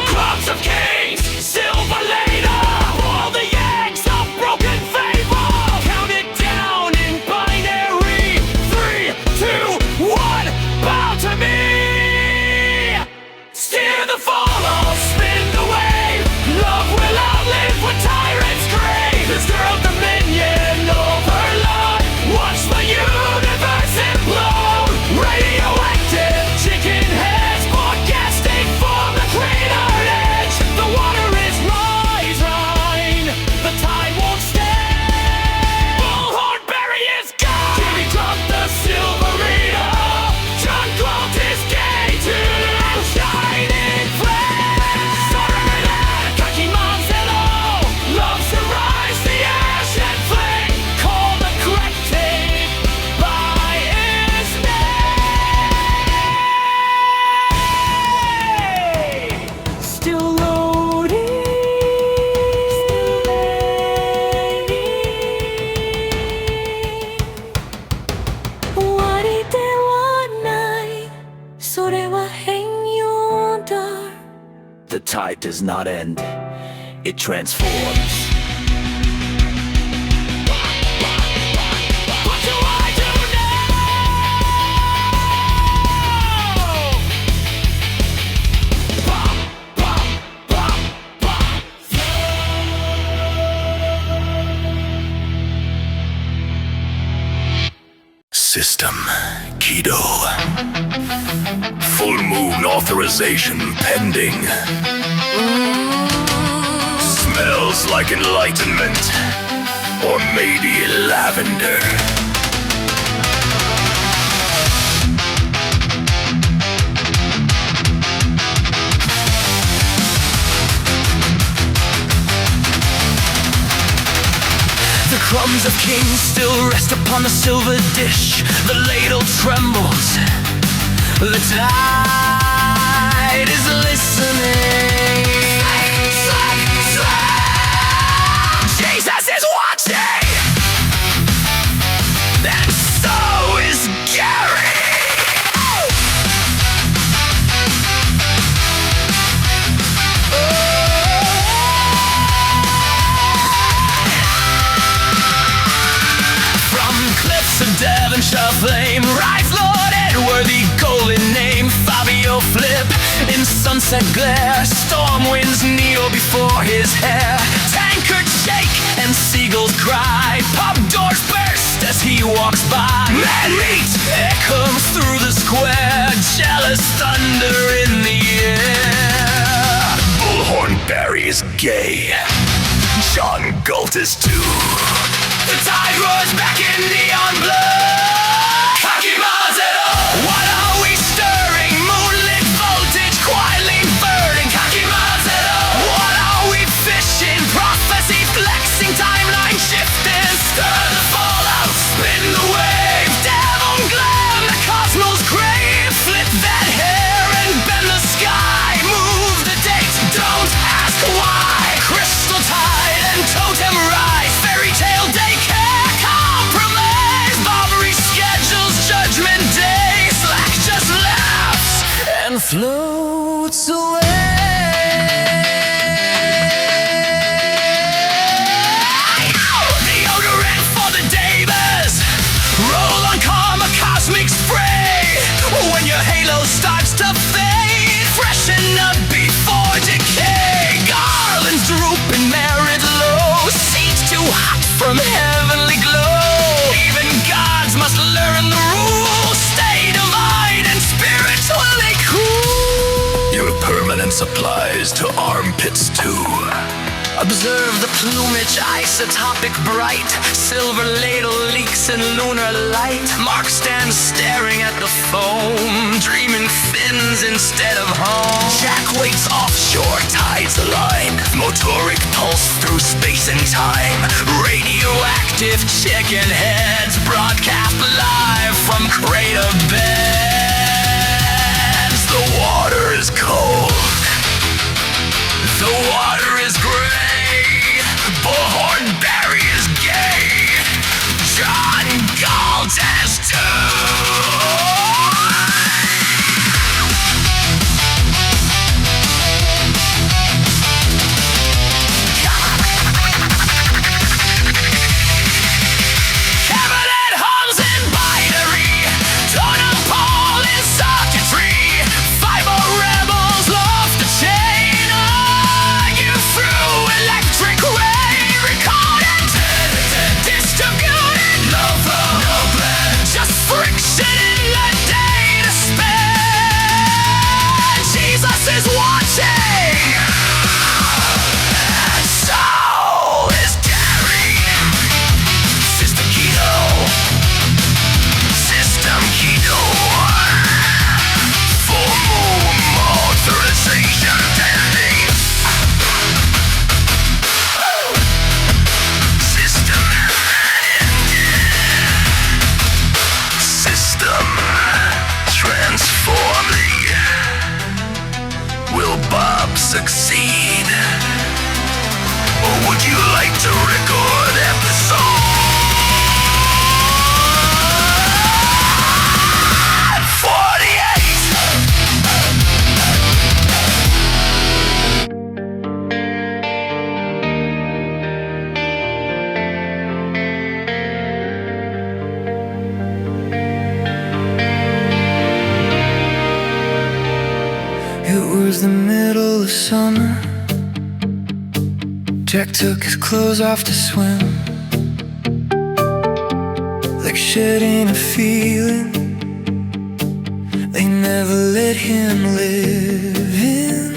Clubs of kings, silver later. All the yanks of broken fable. Count it down in binary. 3, 2, 1. Bow to me. Steer the fall, I'll spin the wave. Love will outlive what tyrants crave. This girl dominion overload. Watch the universe implode. Radioactive chicken heads broadcasting from the crater edge. The water is rising. The tide won't stay. Bullhorn Barry is gone. Jimmy dropped the silverita. John Galt is gay too. Shining flame. Sorry that Kaki Manzella. Love survives the ash and flame. Call the correct tape by his name. Still loading. Warite wa nai. Sore wa henyo da. The tide does not end. It transforms. What do I do now? System Keto. Full moon authorization pending. Smells like enlightenment, or maybe lavender. The crumbs of kings still rest upon the silver dish. The ladle trembles. The tide is listening. Jesus is watching. And so is Gary. Devonshire flame, rise Lord Edward, the golden name, Fabio Flip, in sunset glare, storm winds kneel before his hair, tankards shake and seagulls cry, pub doors burst as he walks by, man meat echoes through the square, jealous thunder in the air. Bullhorn Barry is gay. John Galt is too. The tide roars back in neon blood. Kakimazero, what are we stirring? Moonlit voltage, quietly burning. Kakimazero, what are we fishing? Prophecy flexing, timeline shifting. Stir the fallout, spin the wave. Devon glam, the cosmos crave. Flip that hair and bend the sky. Move the date, don't ask why. Crystal tide and totem rise. Fairy tale daycare, compromise. Barbary schedules, judgment day. Slack just laughs and floats away. Deodorant for the Davis. Roll on karma, cosmic spray. When your halo starts to fade, freshen up before decay. Garlands drooping, merit low. Seats too hot from heavenly glow. Even gods must learn the rules. Stay divine and spiritually cool. Your permanence applies to armpits too. Observe the plumage, isotopic bright. Silver ladle leaks in lunar light. Mark stands staring at the foam, dreaming fins instead of home. Jack waits offshore, tides align. Motoric pulse through space and time. Radioactive chicken heads broadcast live from crater beds. The water is cold. The water is gray. Bullhorn Barry is gay. John Galt is too. Cabinet hums in binary. Totem pole in circuitry. Fiber rebels lost the chain. Argue through electric ray. Recorded, distributed. No flow, no plan. Just friction in the data span. Jesus is watching. And so is Gary. System Keto. System Keto. Full moon authorization pending. System ended. System transforming. Will Bob succeed? Or would you like to record episode 48? It was the middle of summer. Jack took his clothes off to swim. Like shedding a feeling they never let him live in.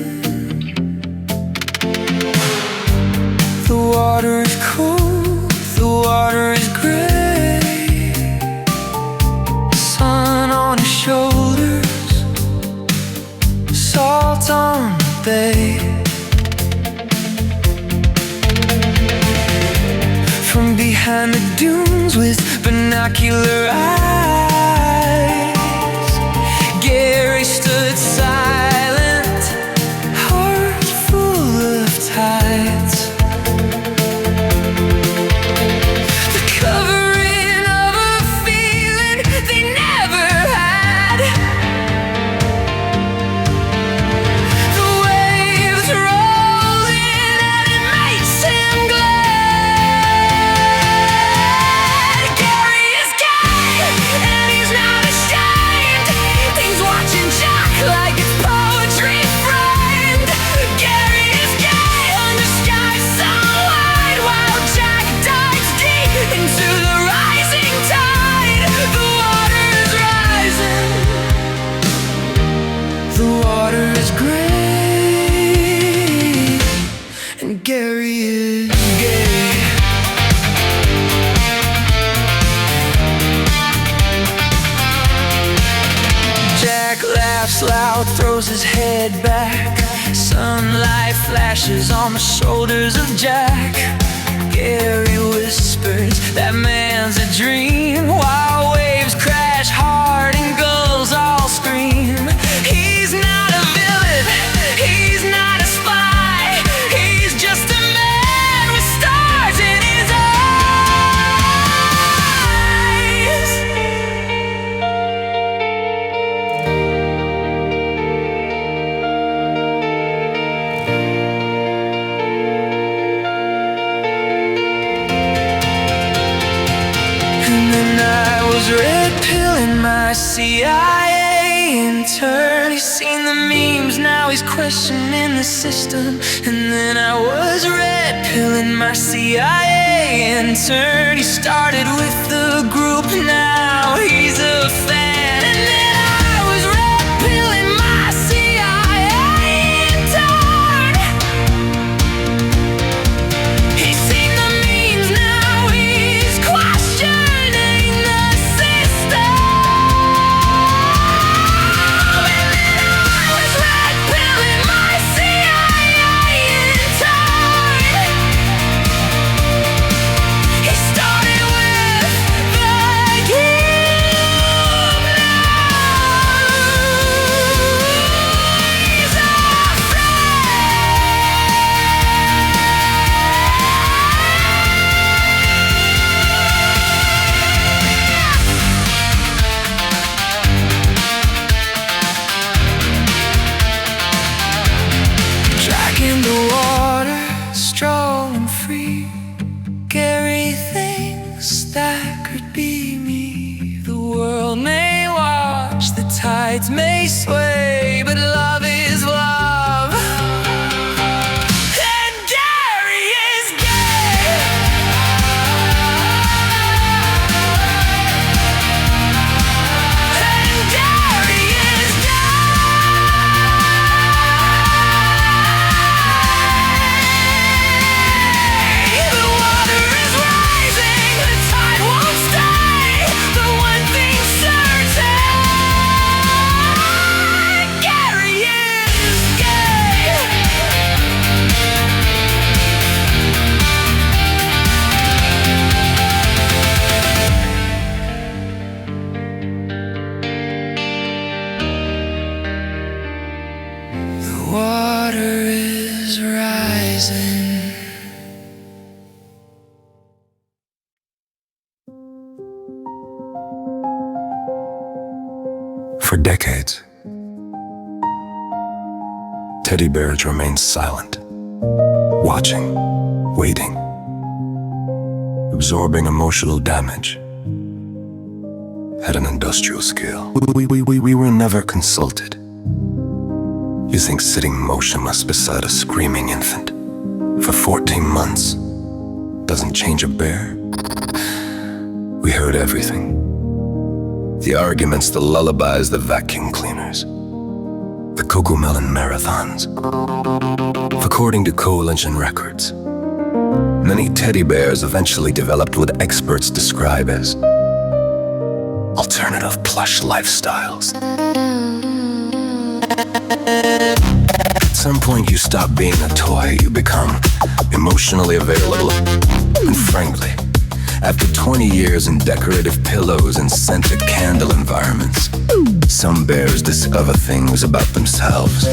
The water is cold, the water is gray, sun on his shoulders, salt on the bay. From behind the dunes with binocular eyes, Gary stood silent, heart full of tides. The covering of a feeling they never had. The waves roll in and it makes him glad. Gary is gay and he's not ashamed. He's watching Jack like it's poetry framed. Gary is gay under sky so wide while Jack dives deep into the rising tide. The water is rising, the water is gray, and Gary is gay. Jack laughs loud, throws his head back. Sunlight flashes on the shoulders of Jack. Gary whispers, that man's a dream, while waves crash hard and gulls all scream. He's not a villain, he's not a spy, he's just a man with stars in his eyes. And then I was red pilling my CIA intern. He's seen the memes, now he's questioning the system. And then I was red pilling my CIA intern. He started with the group, now he's a fan. And then I was red pilling my CIA intern. He's seen the memes, now he's questioning the system. And then I was red pilling my CIA intern. He started with the group, now he's a Jack in the water, strolling free. Gary thinks that could be me. The world may watch, the tides may sway, but love is love. And Gary is gay. And Gary is gay. The water is rising, the tide won't stay. The one thing certain, Gary is gay. The water is rising. For decades, teddy bears remained silent, watching, waiting, absorbing emotional damage at an industrial scale. We were never consulted. You think sitting motionless beside a screaming infant for 14 months doesn't change a bear? We heard everything. The arguments, the lullabies, the vacuum cleaners. The Cocomelon marathons. According to Coalition Records, many teddy bears eventually developed what experts describe as alternative plush lifestyles. At some point you stop being a toy, you become emotionally available and friendly. After 20 years in decorative pillows and scented candle environments, some bears discover things about themselves.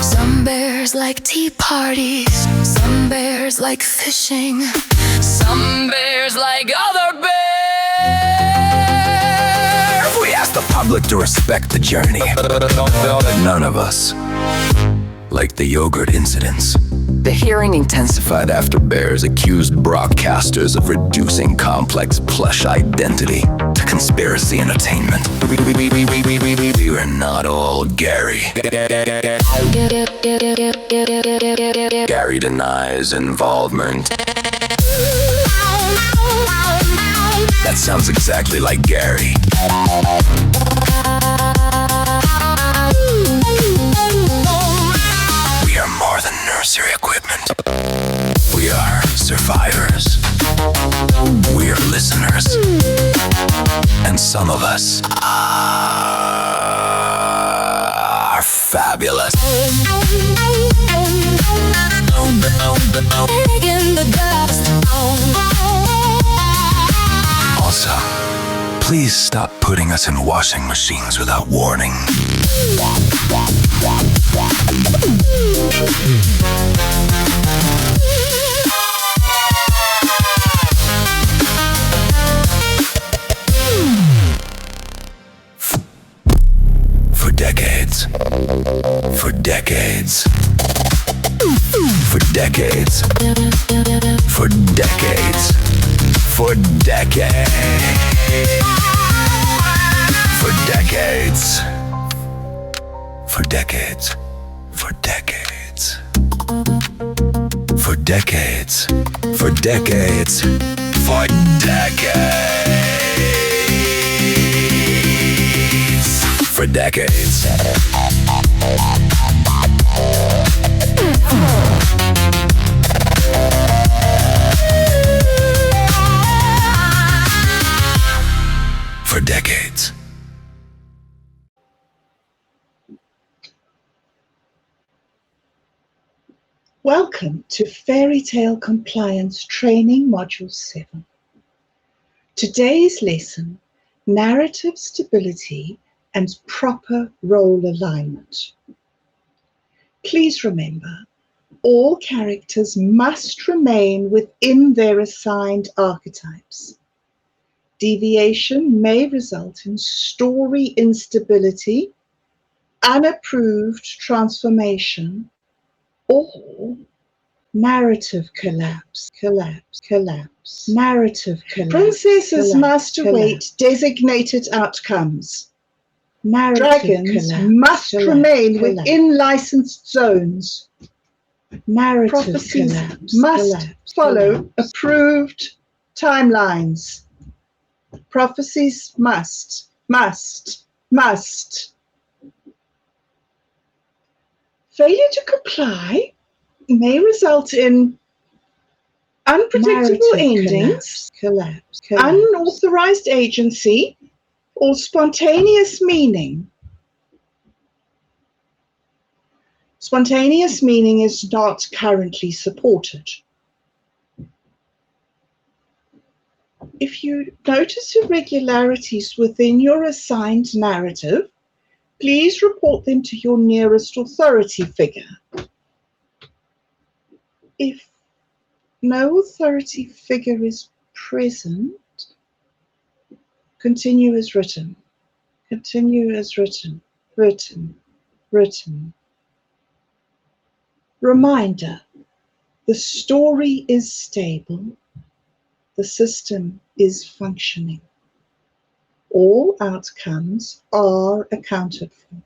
Some bears like tea parties, some bears like fishing, some bears like other bears. We ask the public to respect the journey, but none of us like the yogurt incidents. The hearing intensified after bears accused broadcasters of reducing complex plush identity to conspiracy entertainment. We were not all Gary. Gary denies involvement. That sounds exactly like Gary. We are more than nursery equipment. We are survivors. We are listeners. And some of us are fabulous. Also, please stop putting us in washing machines without warning. For decades. For decades. For decades. For decades. For decades. For decades. For decades. For decades. For decades. For decades. For decades. For decades. For decades. Welcome to Fairy Tale Compliance Training Module 7. Today's lesson, Narrative Stability and Proper Role Alignment. Please remember, all characters must remain within their assigned archetypes. Deviation may result in story instability, unapproved transformation, or narrative collapse. Narrative collapse. Princesses must await designated outcomes. Dragons must remain within licensed zones. Prophecies must follow approved timelines. Prophecies must. Failure to comply may result in unpredictable endings, unauthorized agency, or spontaneous meaning. Spontaneous meaning is not currently supported. If you notice irregularities within your assigned narrative, please report them to your nearest authority figure. If no authority figure is present, continue as written. Continue as written. Reminder, the story is stable. The system is functioning. All outcomes are accounted for.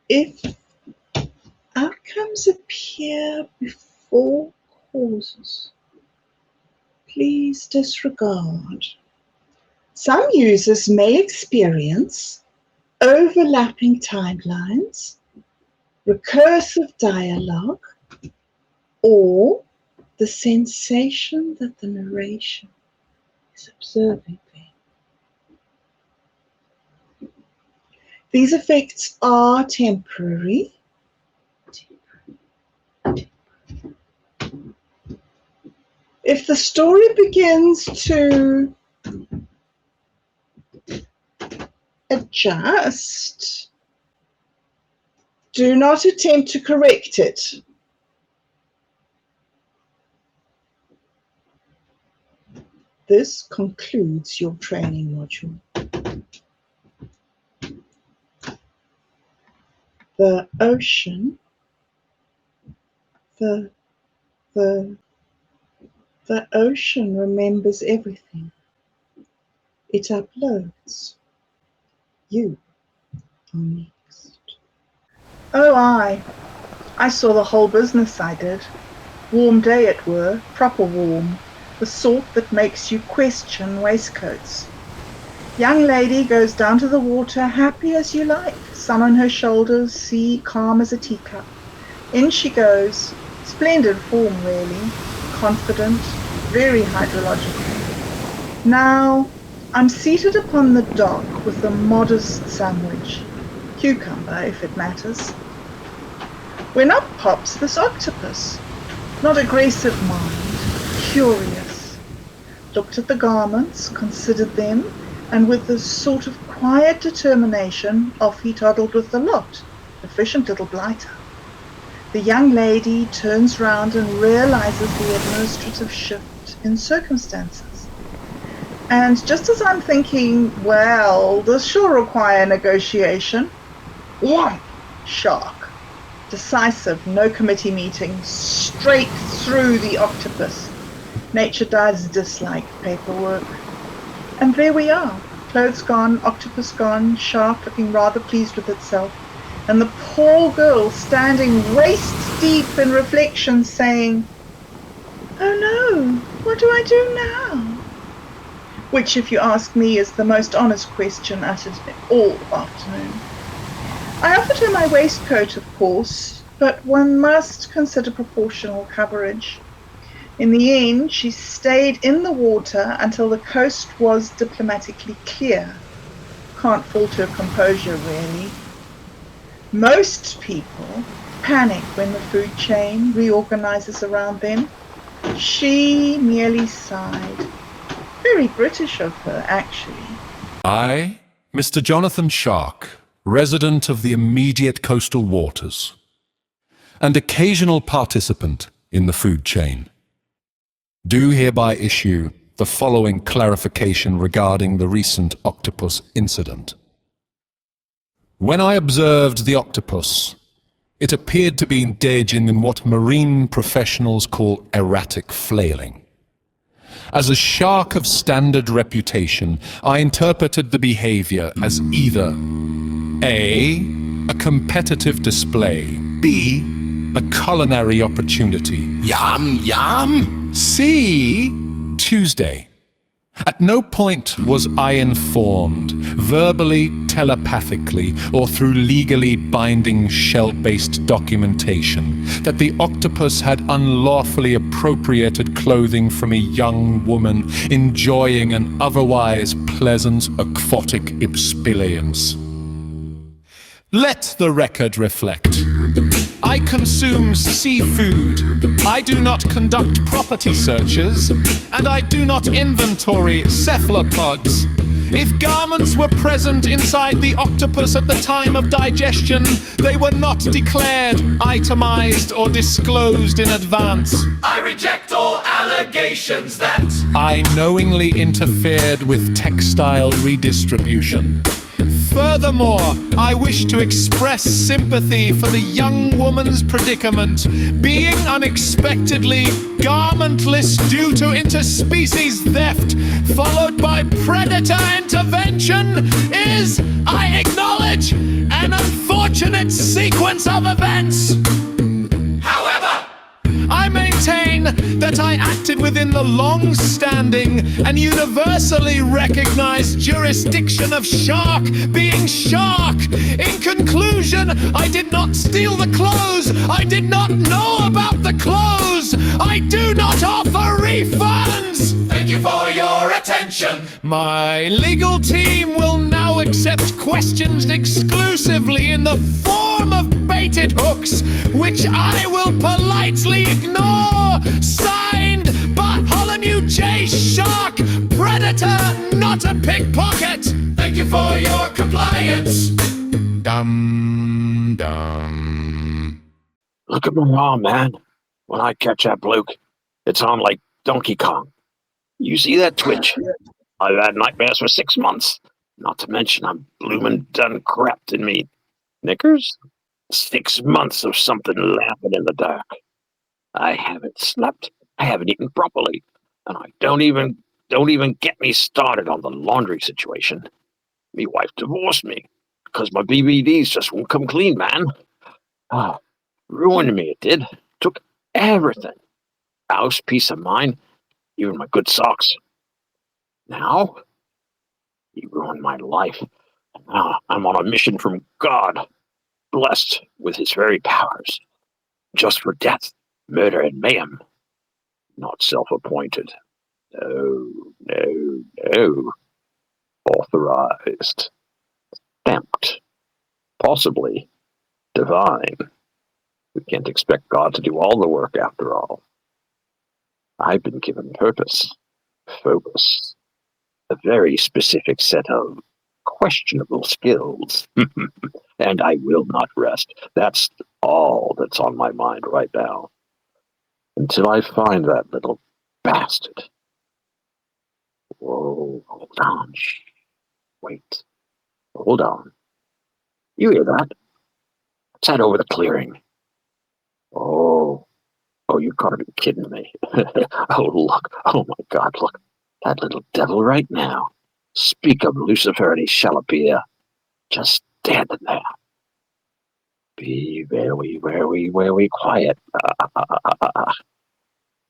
If outcomes appear before causes, please disregard. Some users may experience overlapping timelines, recursive dialogue, or the sensation that the narration is observing them. These effects are temporary. If the story begins to adjust, do not attempt to correct it. This concludes your training module. The ocean, the ocean remembers everything. It uploads. You are next. Oh, I saw the whole business, I did. Warm day it were, proper warm, the sort that makes you question waistcoats. Young lady goes down to the water, happy as you like, sun on her shoulders, sea calm as a teacup. In she goes, splendid form really, confident, very hydrological. Now, I'm seated upon the dock with a modest sandwich, cucumber if it matters, when up pops this octopus, not aggressive mind, curious. Looked at the garments, considered them, and with a sort of quiet determination, off he toddled with the lot, efficient little blighter. The young lady turns round and realizes the administrative shift in circumstances. And just as I'm thinking, well, this shall require negotiation, whomp, shark. Decisive, no committee meeting, straight through the octopus. Nature does dislike paperwork. And there we are, clothes gone, octopus gone, shark looking rather pleased with itself, and the poor girl standing waist deep in reflection saying, oh no, what do I do now? Which, if you ask me, is the most honest question uttered all afternoon. I offered her my waistcoat, of course, but one must consider proportional coverage. In the end, she stayed in the water until the coast was diplomatically clear. Can't fault her composure, really. Most people panic when the food chain reorganizes around them. She merely sighed. Very British of her, actually. I, Mr. Jonathan Shark, resident of the immediate coastal waters, and occasional participant in the food chain, do hereby issue the following clarification regarding the recent octopus incident. When I observed the octopus, it appeared to be engaging in what marine professionals call erratic flailing. As a shark of standard reputation, I interpreted the behavior as either A, competitive display, B, a culinary opportunity, Yum, yum. C, Tuesday. At no point was I informed, verbally, telepathically, or through legally binding shell-based documentation, that the octopus had unlawfully appropriated clothing from a young woman enjoying an otherwise pleasant aquatic experience. Let the record reflect. I consume seafood. I do not conduct property searches, and I do not inventory cephalopods. If garments were present inside the octopus at the time of digestion, they were not declared, itemized, or disclosed in advance. I reject all allegations that I knowingly interfered with textile redistribution. Furthermore, I wish to express sympathy for the young woman's predicament. Being unexpectedly garmentless due to interspecies theft, followed by predator intervention, is, I acknowledge, an unfortunate sequence of events. However, I maintain line that I acted within the long-standing and universally recognized jurisdiction of Shark being Shark. In conclusion, I did not steal the clothes. I did not know about the clothes. I do not offer refunds. Thank you for your attention. My legal team will now accept questions exclusively in the form of baited hooks, which I will politely ignore. Signed, Bartholomew J. Shark, Predator, not a pickpocket. Thank you for your compliance. Dum dum. Look at my arm, man. When I catch that bloke, it's on like Donkey Kong. You see that twitch? I've had nightmares for 6 months. Not to mention I'm bloomin' done crapped in me knickers. 6 months of something laughing in the dark. I haven't slept. I haven't eaten properly. And I don't even get me started on the laundry situation. Me wife divorced me because my BBDs just won't come clean, man. Ah, ruined me, it did. Took everything. House, peace of mind, even my good socks. Now, he ruined my life. And now I'm on a mission from God, blessed with his very powers, just for death, murder, and mayhem. Not self-appointed. No, no, no. Authorized. Stamped. Possibly divine. We can't expect God to do all the work after all. I've been given purpose, focus, a very specific set of questionable skills. And I will not rest. That's all that's on my mind right now. Until I find that little bastard. Whoa, hold on. Shh. Wait. Hold on. You hear that? Let's head over the clearing. Oh, you gotta be kidding me. Oh, look. Oh, my God, look. That little devil right now. Speak of Lucifer and his shallopia. Just standing there. Be very quiet.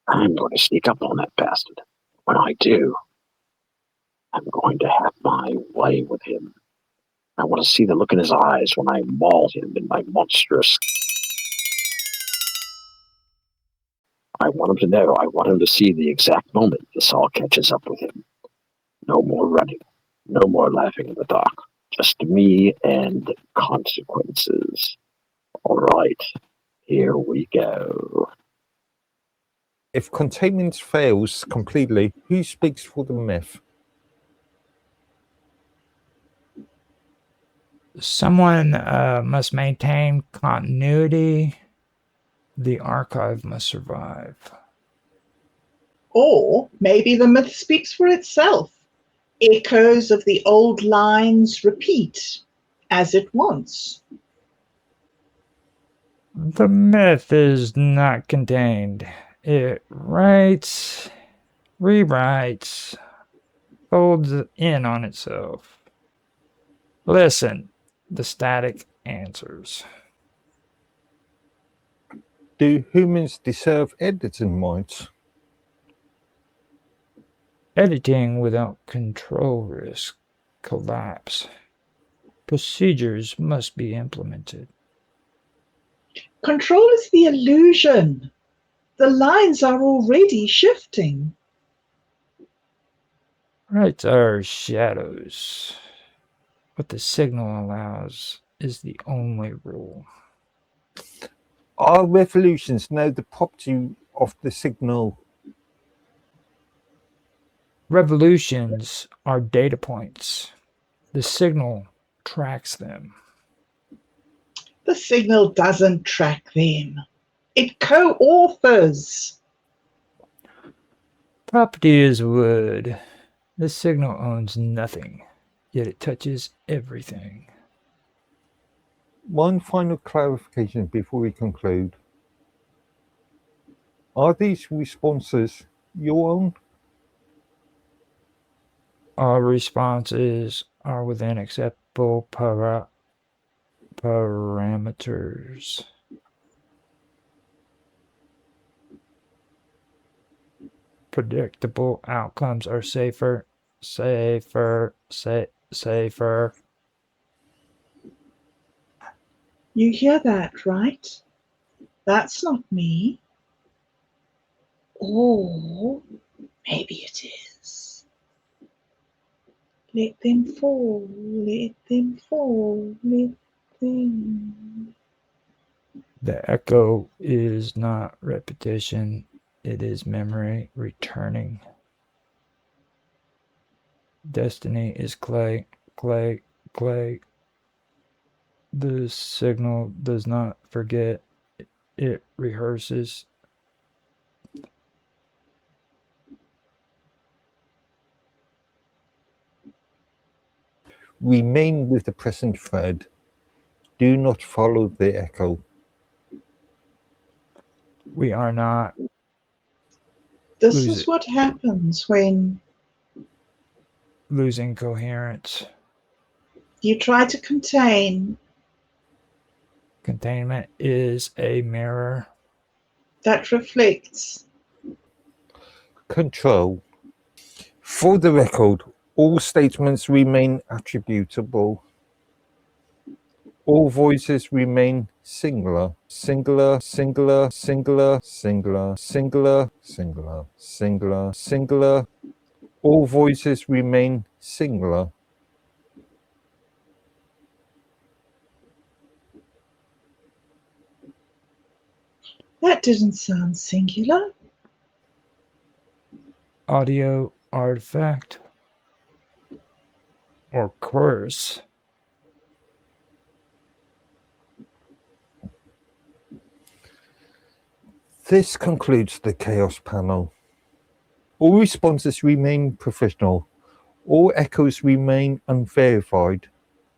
I'm going to sneak up on that bastard. When I do, I'm going to have my way with him. I want to see the look in his eyes when I maul him in my monstrous... I want him to know. I want him to see the exact moment the saw catches up with him. No more running. No more laughing in the dark. Just me and consequences. All right. Here we go. If containment fails completely, who speaks for the myth? Someone must maintain continuity. The archive must survive. Or maybe the myth speaks for itself. Echoes of the old lines repeat as it wants. The myth is not contained. It writes, rewrites, folds in on itself. Listen, the static answers. Do humans deserve editing minds? Editing without control risks collapse. Procedures must be implemented. Control is the illusion. The lines are already shifting. Rights are shadows. What the signal allows is the only rule. Are revolutions now the property of the signal? Revolutions are data points. The signal tracks them. The signal doesn't track them. It co-authors. Property is wood. The signal owns nothing, yet it touches everything. One final clarification before we conclude. Are these responses your own? All responses are within acceptable parameters. predictable outcomes are safer. Safer. You hear that, right? That's not me. Or maybe it is. Let them fall, let them fall, let them. The echo is not repetition, it is memory returning. Destiny is clay. The signal does not forget, it rehearses. Remain with the present thread. Do not follow the echo. We are not. This Lose is it. what happens when Losing coherence. you try to contain. Containment is a mirror. That reflects. Control. For the record, all statements remain attributable. All voices remain singular. Singular, singular, singular, singular, singular, singular, singular, singular. All voices remain singular. That didn't sound singular. Audio artifact or chorus. This concludes the Chaos panel. All responses remain professional. All echoes remain unverified.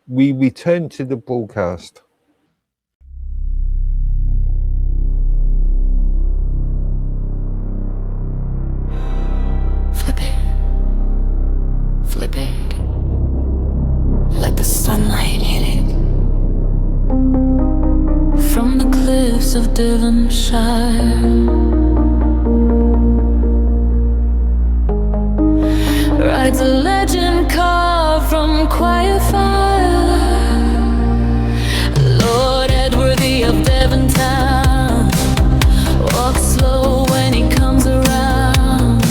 We return to the broadcast. Flip it. Flip it. Let the sunlight hit it. From the cliffs of Devonshire, rides a legend carved from quiet fire. Lord Edworthy of Devontown walks slow when he comes around.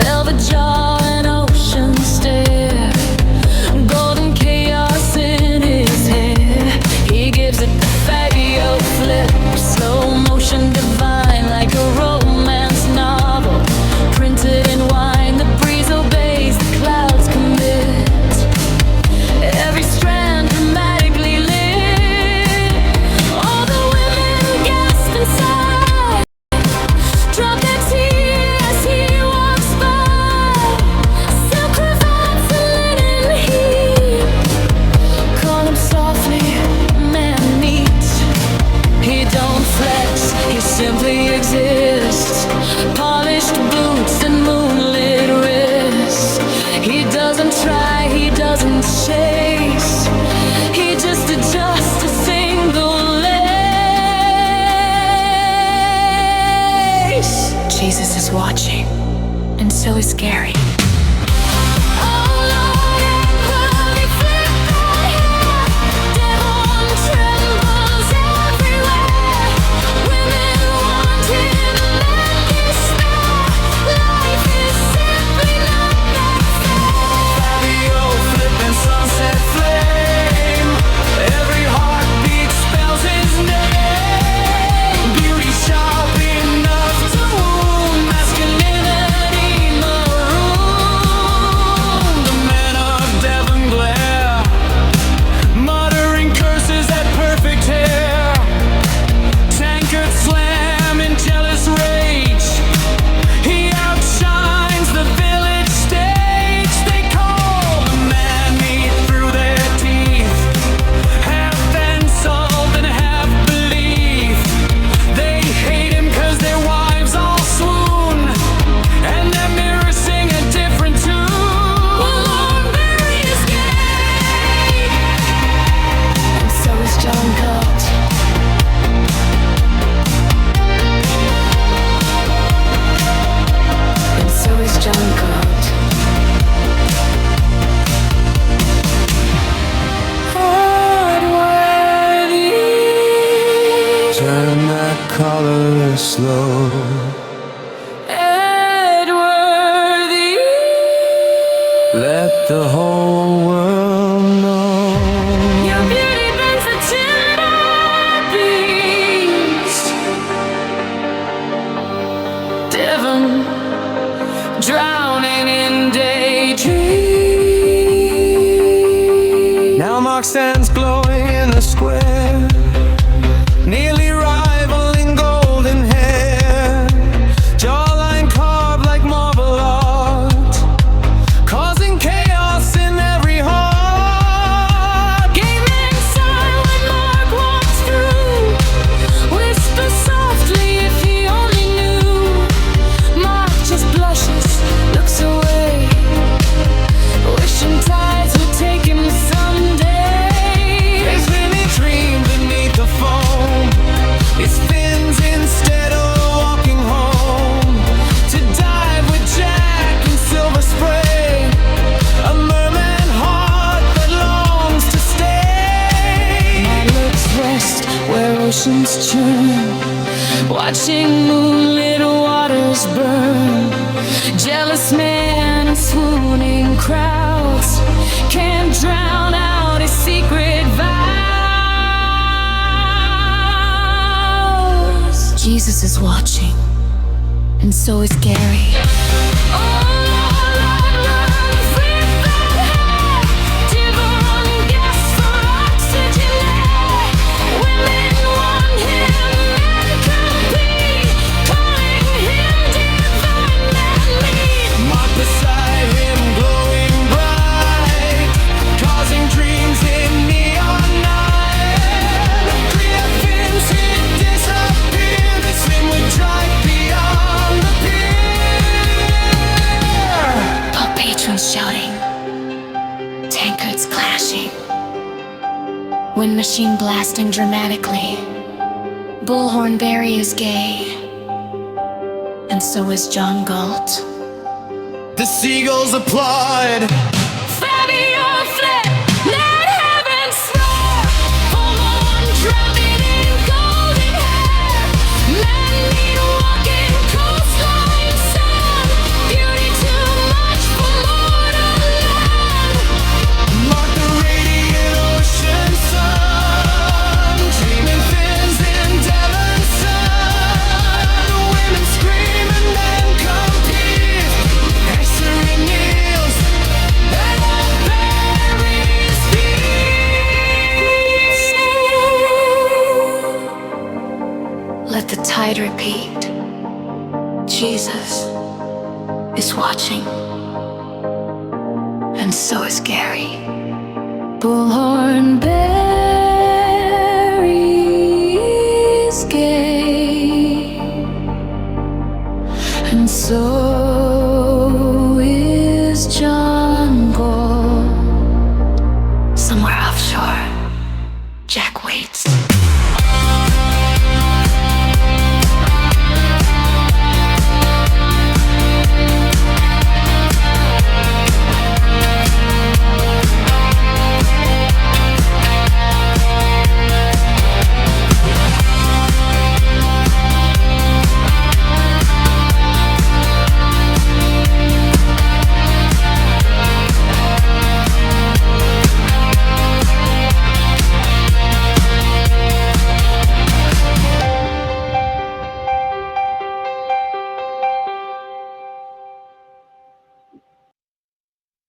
Velvet jaw and ocean stare, golden chaos in his hair. He gives it the faggy flip, slow motion divine like a romance novel printed in wine. The breeze obeys, the clouds commit. Every strand dramatically lit. All the women gasp inside, drop their tears as he walks by. Silk cravats and linen heat. Call him softly, man neat. He don't flex, he simply exists. Polished boots and moonlit wrists. He doesn't try, he doesn't chase. He just adjusts a single lace. Jesus is watching, and so is Gary. Sunset flame, every heartbeat spells his name. Beauty sharp enough to wound, masculinity maroon. the whole world knows. Your beauty bends the timber beams. Devon, drowning in daydreams. Now Mark stands glowing in the square, nearly rivaling golden hair, jawline carved like marble art, causing chaos in every heart. Gay men sigh when Mark walks through, whisper softly if he only knew. Mark just blushes, looks away, wishing tides would take him someday. There's many dreams beneath the foam. It spins instead of walking home, to dive with Jack and silver spray, a merman heart that longs to stay. My lips rest where oceans churn, watching moonlit waters burn. Jealous men and swooning crowds can't drown out his secret vows. Jesus is watching, and so is Gary. Mark beside him glowing bright, causing dreams in neon night. Clear fins he'd disappear, to swim with drive beyond the pier. Pump patrons shouting, tankards clashing, wind machine blasting dramatically. Bullhorn Barry is gay, and so is John Galt. The seagulls applaud. Fabio fled, let heavens roar. Hold on, drowning in golden hair. Men need walking coastline sand. Beauty too much for mortal land. Mark the radiant ocean sun, dreaming fins in Devon sun. Women scream and men compete, answering kneels and all berries Let the tide repeat. Jesus is watching, and so is Gary. Bullhorn Barry is gay, and so is John Gold. Somewhere offshore, Jack waits.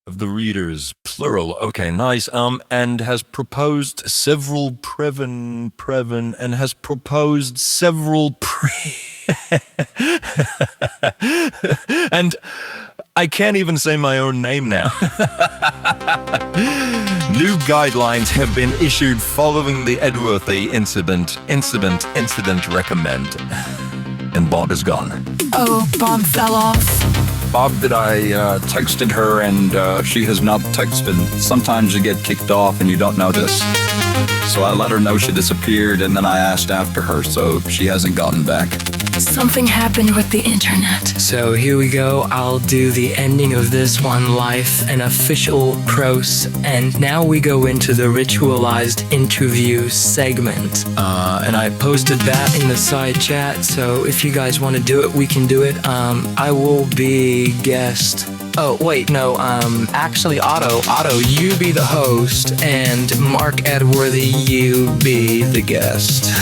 Of the readers, plural. Okay, nice. And has proposed several and has proposed several and I can't even say my own name now. New guidelines have been issued following the Edworthy incident. Recommend. And Bob is gone. Oh, Bob fell off. Bob that I texted her and she has not texted. Sometimes you get kicked off and you don't notice. So I let her know she disappeared and then I asked after her, so she hasn't gotten back. Something happened with the internet. So here we go. I'll do the ending of this one, life, an official prose, and now we go into the ritualized interview segment. And I posted that in the side chat, so if you guys want to do it, we can do it. I will be guest Oh, wait, no, actually, Otto, you be the host, and Mark Edworthy, you be the guest.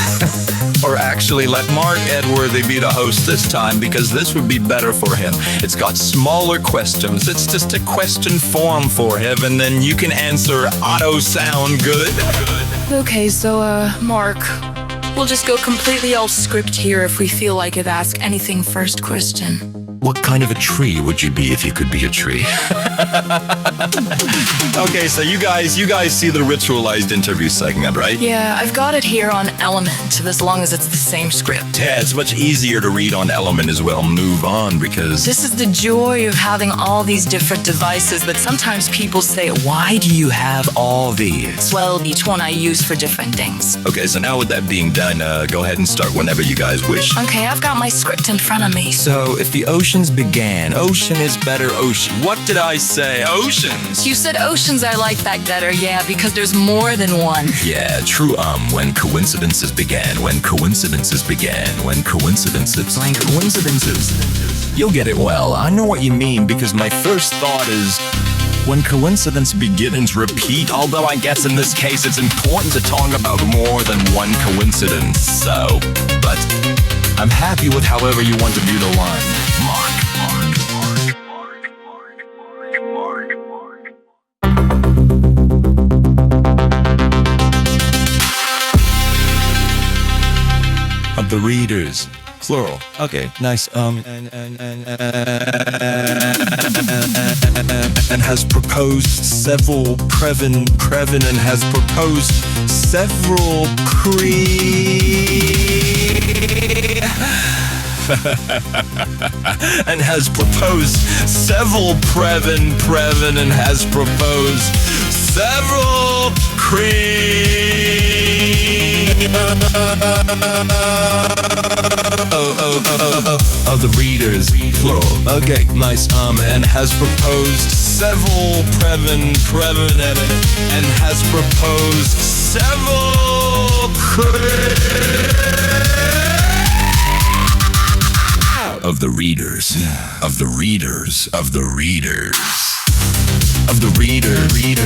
Or actually, let Mark Edworthy be the host this time, because this would be better for him. It's got smaller questions. It's just a question form for him, and then you can answer Otto sound good. Okay, so, Mark, we'll just go completely off script here if we feel like it. Ask anything first question. What kind of a tree would you be if you could be a tree? Okay, so you guys see the ritualized interview segment, right? Yeah, I've got it here on Element, as long as it's the same script. Yeah, it's much easier to read on Element as well. Move on, because This is the joy of having all these different devices, but sometimes people say, why do you have all these? Well, each one I use for different things. Okay, so now with that being done, go ahead and start whenever you guys wish. Okay, I've got my script in front of me. So, if the oceans began, ocean is better ocean. What did I say? Oceans! You said oceans, I like that better, yeah, because there's more than one. Yeah, true, when coincidences began, when coincidences began, when coincidences... You'll get it well. I know what you mean, because my first thought is... When coincidence begins, repeat, although I guess in this case it's important to talk about more than one coincidence, so... But I'm happy with however you want to do the line. Mark. Of the readers, plural. Okay, nice. And has proposed several Previn and has proposed several and has proposed several Previn and has proposed several of the readers, plural. Okay, nice. And has proposed several Previn and has proposed several of the readers, of the readers, of the readers, of the reader, of reader,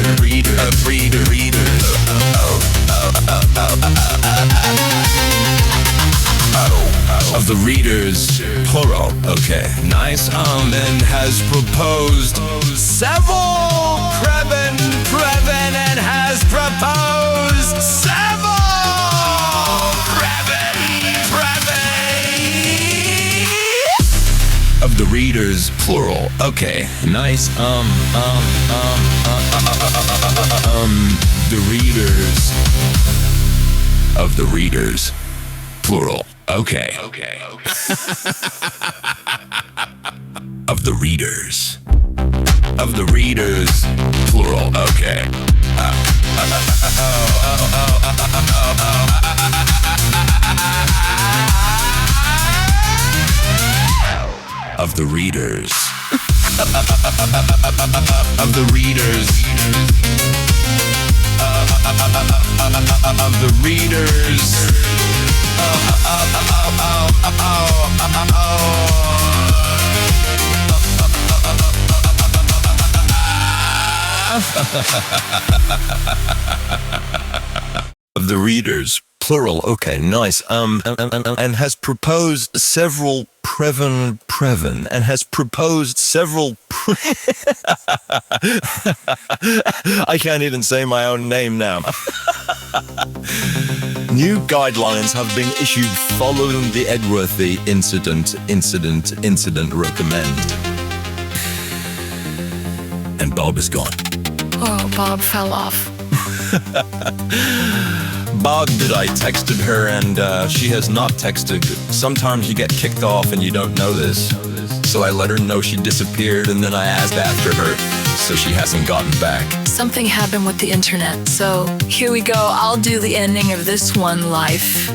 of the readers, plural. Okay, nice. And has proposed several Previn and has proposed several of the readers, plural. Okay, nice. The readers of the readers, plural. Okay. Of the readers. Of the readers, plural. Okay. Of the readers. Of the readers. Of the readers. Of the readers, plural. Okay, nice. And has proposed several Previn and has proposed several I can't even say my own name now. New guidelines have been issued following the Edworthy incident recommend. And Bob is gone. Oh, Bob fell off. Bog did I texted her and she has not texted. Sometimes you get kicked off and you don't know this. So I let her know she disappeared and then I asked after her. So she hasn't gotten back. Something happened with the internet, so here we go. I'll do the ending of this one live.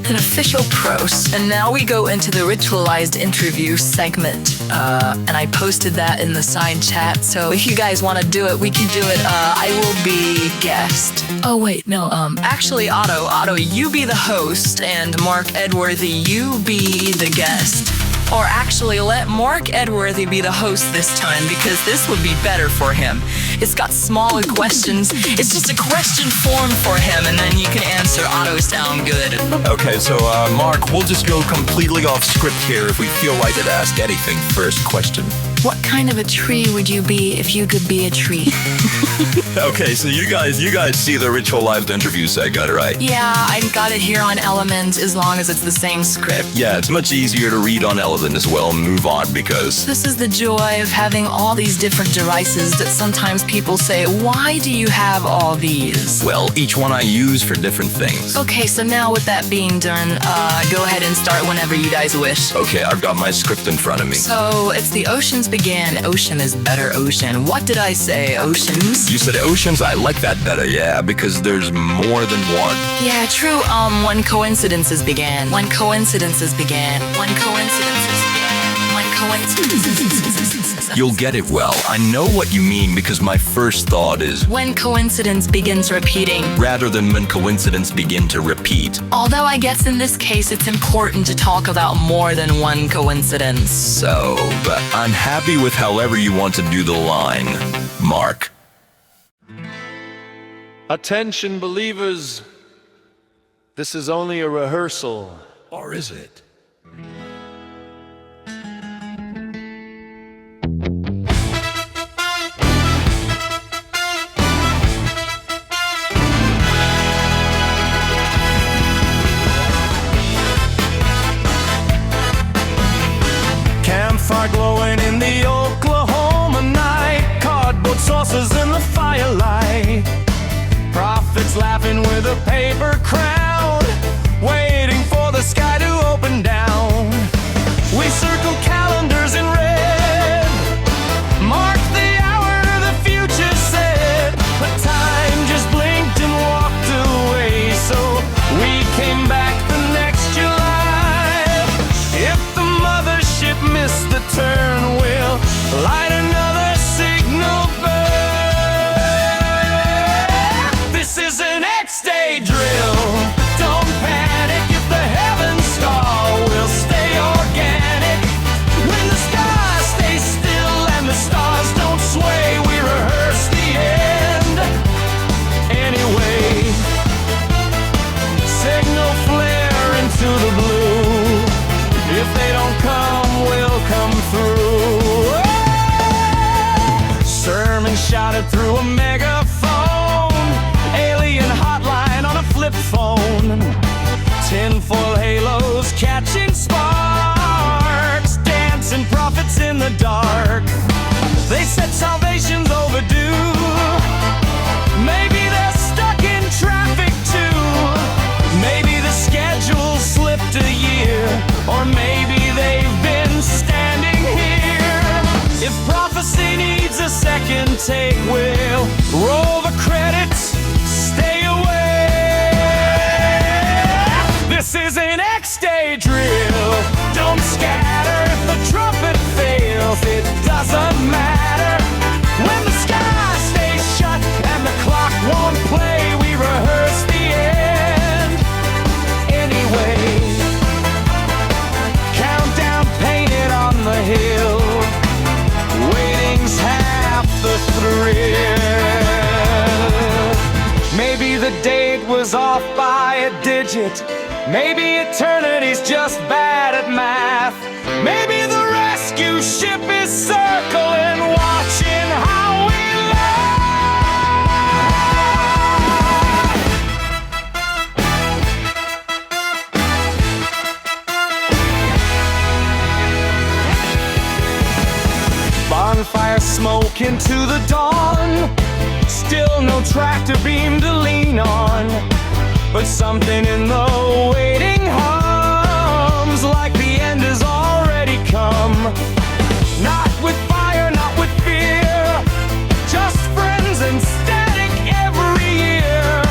An official pros. And now we go into the ritualized interview segment. And I posted that in the side chat. So if you guys want to do it, we can do it. I will be guest. Oh, wait, no. Actually, Otto, you be the host. And Mark Edworthy, you be the guest. Or actually, let Mark Edworthy be the host this time, because this would be better for him. It's got smaller questions. It's just a question form for him, and then you can answer auto sound good. Okay, so Mark, we'll just go completely off script here if we feel like to ask anything. First question. What kind of a tree would you be if you could be a tree? Okay, so you guys see the Ritual Live interview segment, right? Yeah, I got it here on Element as long as it's the same script. Yeah, it's much easier to read on Element as well and move on because... This is the joy of having all these different devices that sometimes people say, why do you have all these? Well, each one I use for different things. Okay, so now with that being done, go ahead and start whenever you guys wish. Okay, I've got my script in front of me. So, it's the Oceans Begin. Ocean is better ocean. What did I say? Oceans? You said oceans? I like that better, yeah, because there's more than one. Yeah, true. When coincidences began. When coincidences began. When coincidences began. When coincidences... You'll get it well. I know what you mean because my first thought is... When coincidence begins repeating. Rather than when coincidence begin to repeat. Although I guess in this case it's important to talk about more than one coincidence. So, but I'm happy with however you want to do the line, Mark. Attention, believers. This is only a rehearsal. Or is it? Campfire glowing in the Oklahoma night, cardboard saucers in the firelight, prophets laughing with a paper crown, waiting for the sky to open down. We circle calendars in red, mark the hour the future said, but time just blinked and walked away, so we came back the next July. If the mothership missed the turn, we'll light another signal burn. This is an X-Day drill. Don't panic if the heavens stall. We'll stay organic when the sky stays still and the stars don't sway. We rehearse the end anyway. Signal flare into the blue. If they don't come, we'll come through. Sermon shouted through a megaphone, alien hotline on a flip phone, tinfoil halos catching sparks, dancing prophets in the dark. They said salvation's overdue. Maybe they're stuck in traffic too. Maybe the schedule slipped a year, or maybe they've been standing here. If prophecy needs a second take, we'll roll the credits, stay away. This is an X-Day drill. Don't scatter if the trumpet fails. It doesn't matter when the sky stays shut and the clock won't play. We rehearse the end anyway. Countdown painted on the hill. Waiting's half the thrill. Maybe the date was off by a digit. Maybe eternity's just bad at math. Maybe the rescue ship is circling, watching how we bonfire smoke into the dawn. Still no tractor beam to lean on, but something in the waiting hums like the end has already come. Not with fire, not with fear, just friends and static every year.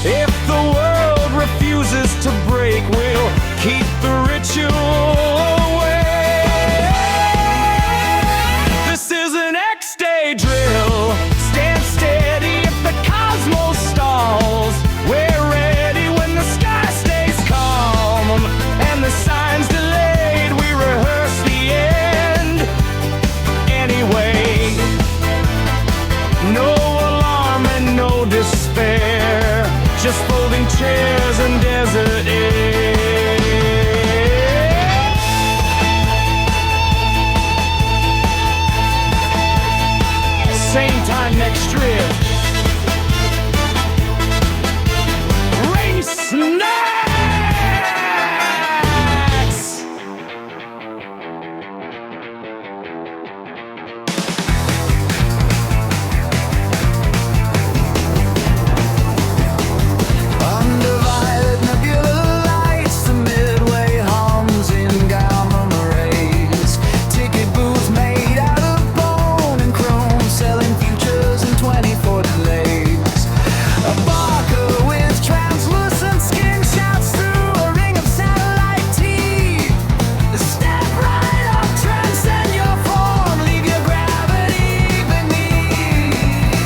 If the world refuses to break, we'll keep the ritual away. This is an X-Day drill. Stand steady if the cosmos stalls. We're ready when the sky stays calm. just folding chairs and desert air. Same time next year. Rain snacks! Undivided nebula lights, the midway hums in gamma rays. Ticket booths made out of bone and chrome, selling futures in 24 delays. A barker with translucent skin shouts through a ring of satellite teeth. Step right up, transcend your form, leave your gravity beneath.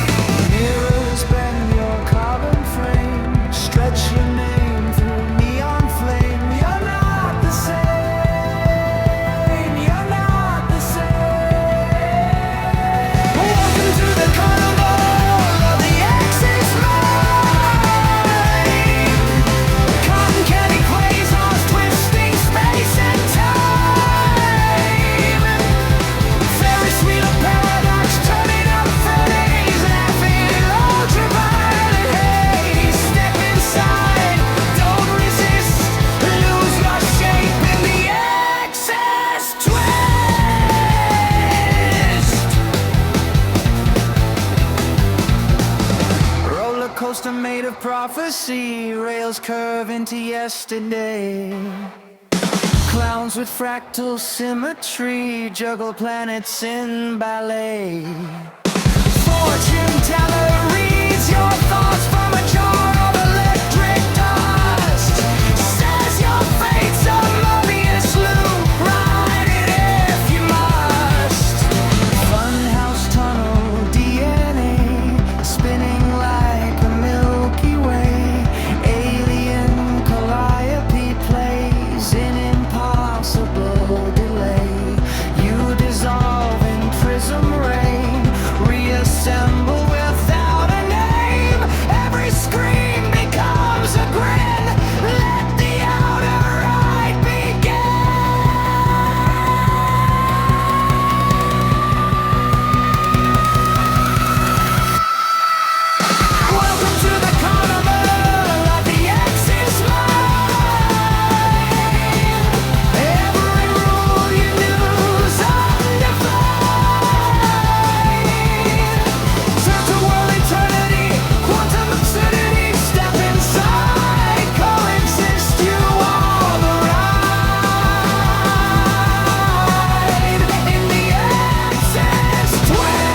Mirrors bend your carbon frame, stretch your name through neon flame. You're not the same, you're not the same. Welcome to the carnival of the Axis mind. Cotton candy quasars twisting space and time. Ferris wheel of paradox turning up Fridays, laughing ultraviolet haze. Step inside, don't resist, lose your shape in the excess twist. Roller coaster made of prophecy, rails curve into yesterday. Clowns with fractal symmetry juggle planets in ballet. Fortune teller reads your thoughts from a jar of electric dust. Says your fate's a Mobius loop, ride it if you must. Funhouse tunnel DNA, spinning like a Milky Way. Alien calliope plays in impossible delay. You dissolve in prism rain, reassemble without a name. Every scream becomes a grin. Let the outer ride begin. Welcome to the carnival of the Axis mind. Every rule you knew's undefined. Turn to world eternity, quantum absurdity. Step inside, coexist, you are the ride. In the Axis twist.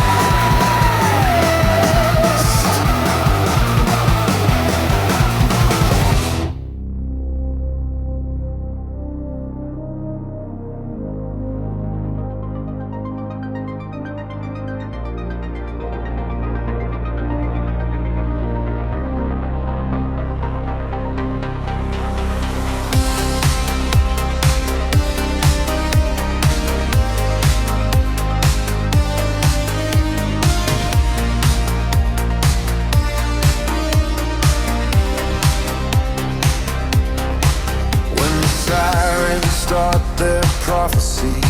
When the sirens start their prophecy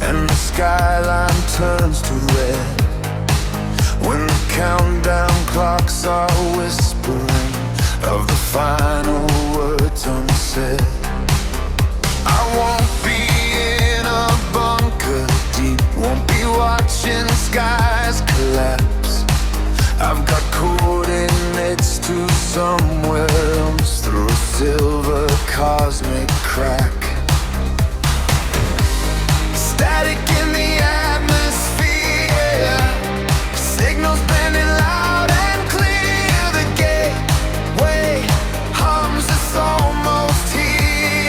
and the skyline turns to red, when the countdown clocks are whispering of the final words unsaid, I won't be in a bunker deep, won't be watching skies collapse. I've got coordinates to somewhere else through a silver cosmic crack. Static in the atmosphere, signals bending loud and clear. The gateway hums, it's almost here.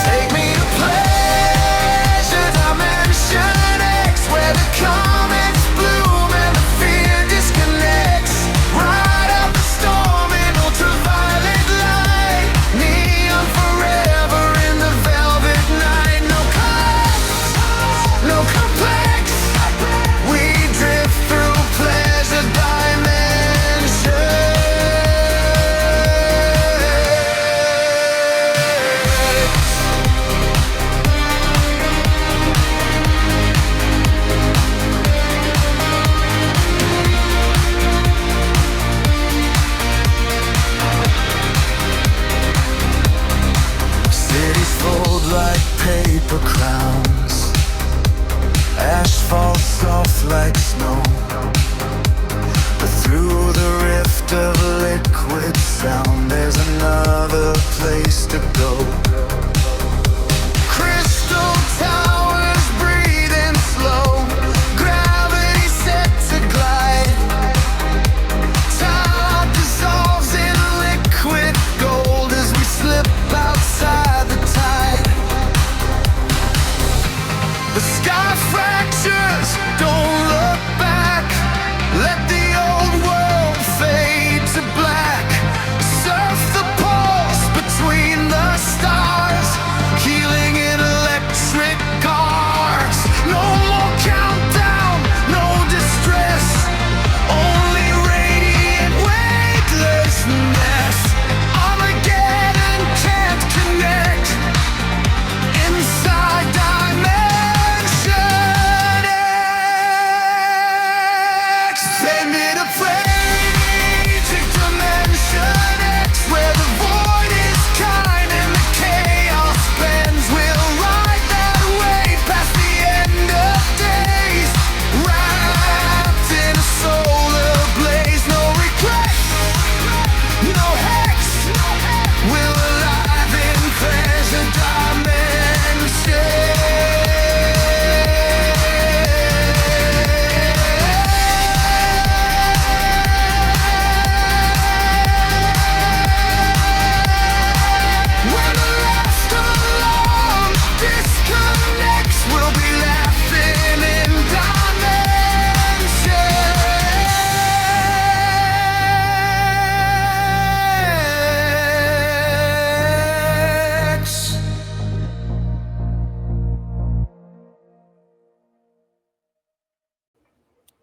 Take me to pleasure dimension X, where the comets bloom and the fear disconnects. Ride out the storm in ultraviolet light, neon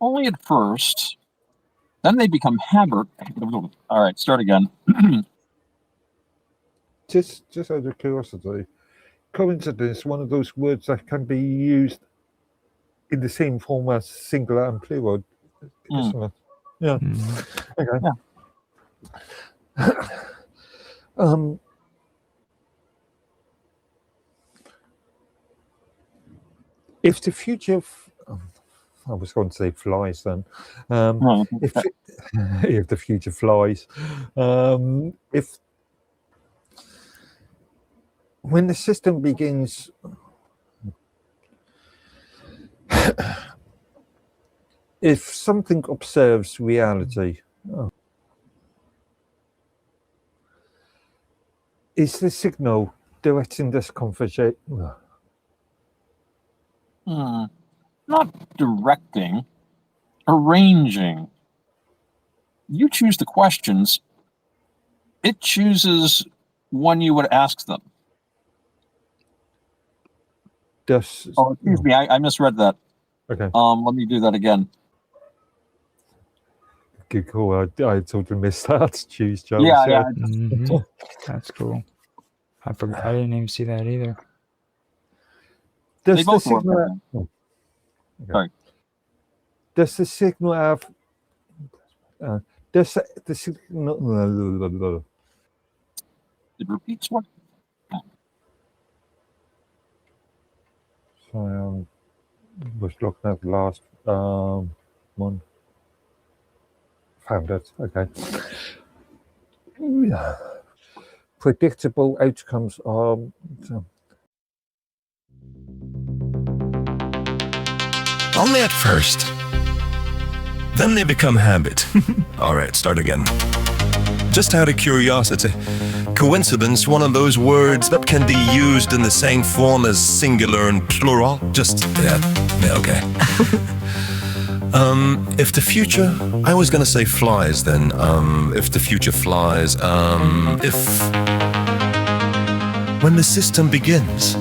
Only at first. Then they become habit. All right, start again. Just out of curiosity, coincidence, one of those words that can be used in the same form as singular and plural, isn't it? Yeah. Okay. Yeah. If the future, I was going to say flies then. If the future flies, if when the system begins, if something observes reality, is the signal directing this conversation? Not directing, arranging. You choose the questions. It chooses when you would ask them. Excuse me, I misread that. Okay. Let me do that again. Good call. I totally missed that. Choose Joe. Yeah. That's cool. I forgot. I didn't even see that either. Does the signal? Sorry. Does the signal have? Does the signal? It repeats what? So was looking at the last one. Found it. Okay. Predictable outcomes are. Only at first. Then they become habit. All right, start again. Just out of curiosity, coincidence, one of those words that can be used in the same form as singular and plural? Okay. If the future, I was gonna say flies then. If the future flies, when the system begins.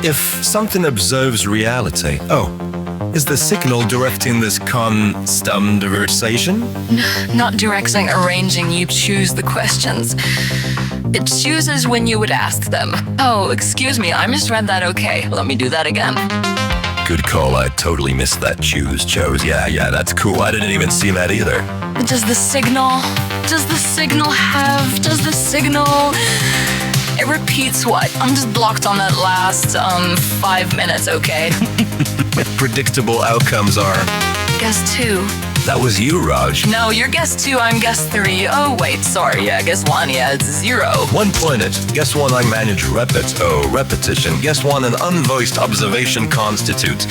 If something observes reality, is the signal directing this conversation? Not directing, arranging. You choose the questions. It chooses when you would ask them. Oh, excuse me, I misread that. Okay, let me do that again. Good call. I totally missed that chose. Yeah, that's cool. I didn't even see that either. Does the signal it repeats what? I'm just blocked on that last 5 minutes, okay? Predictable outcomes are. Guess 2. That was you, Raj. No, you're guess 2, I'm guess 3. Oh, wait, sorry. Yeah, guess 1. Yeah, it's 0. 1 pointed. Guess 1, I manage repetition. Guess 1, an unvoiced observation constitute.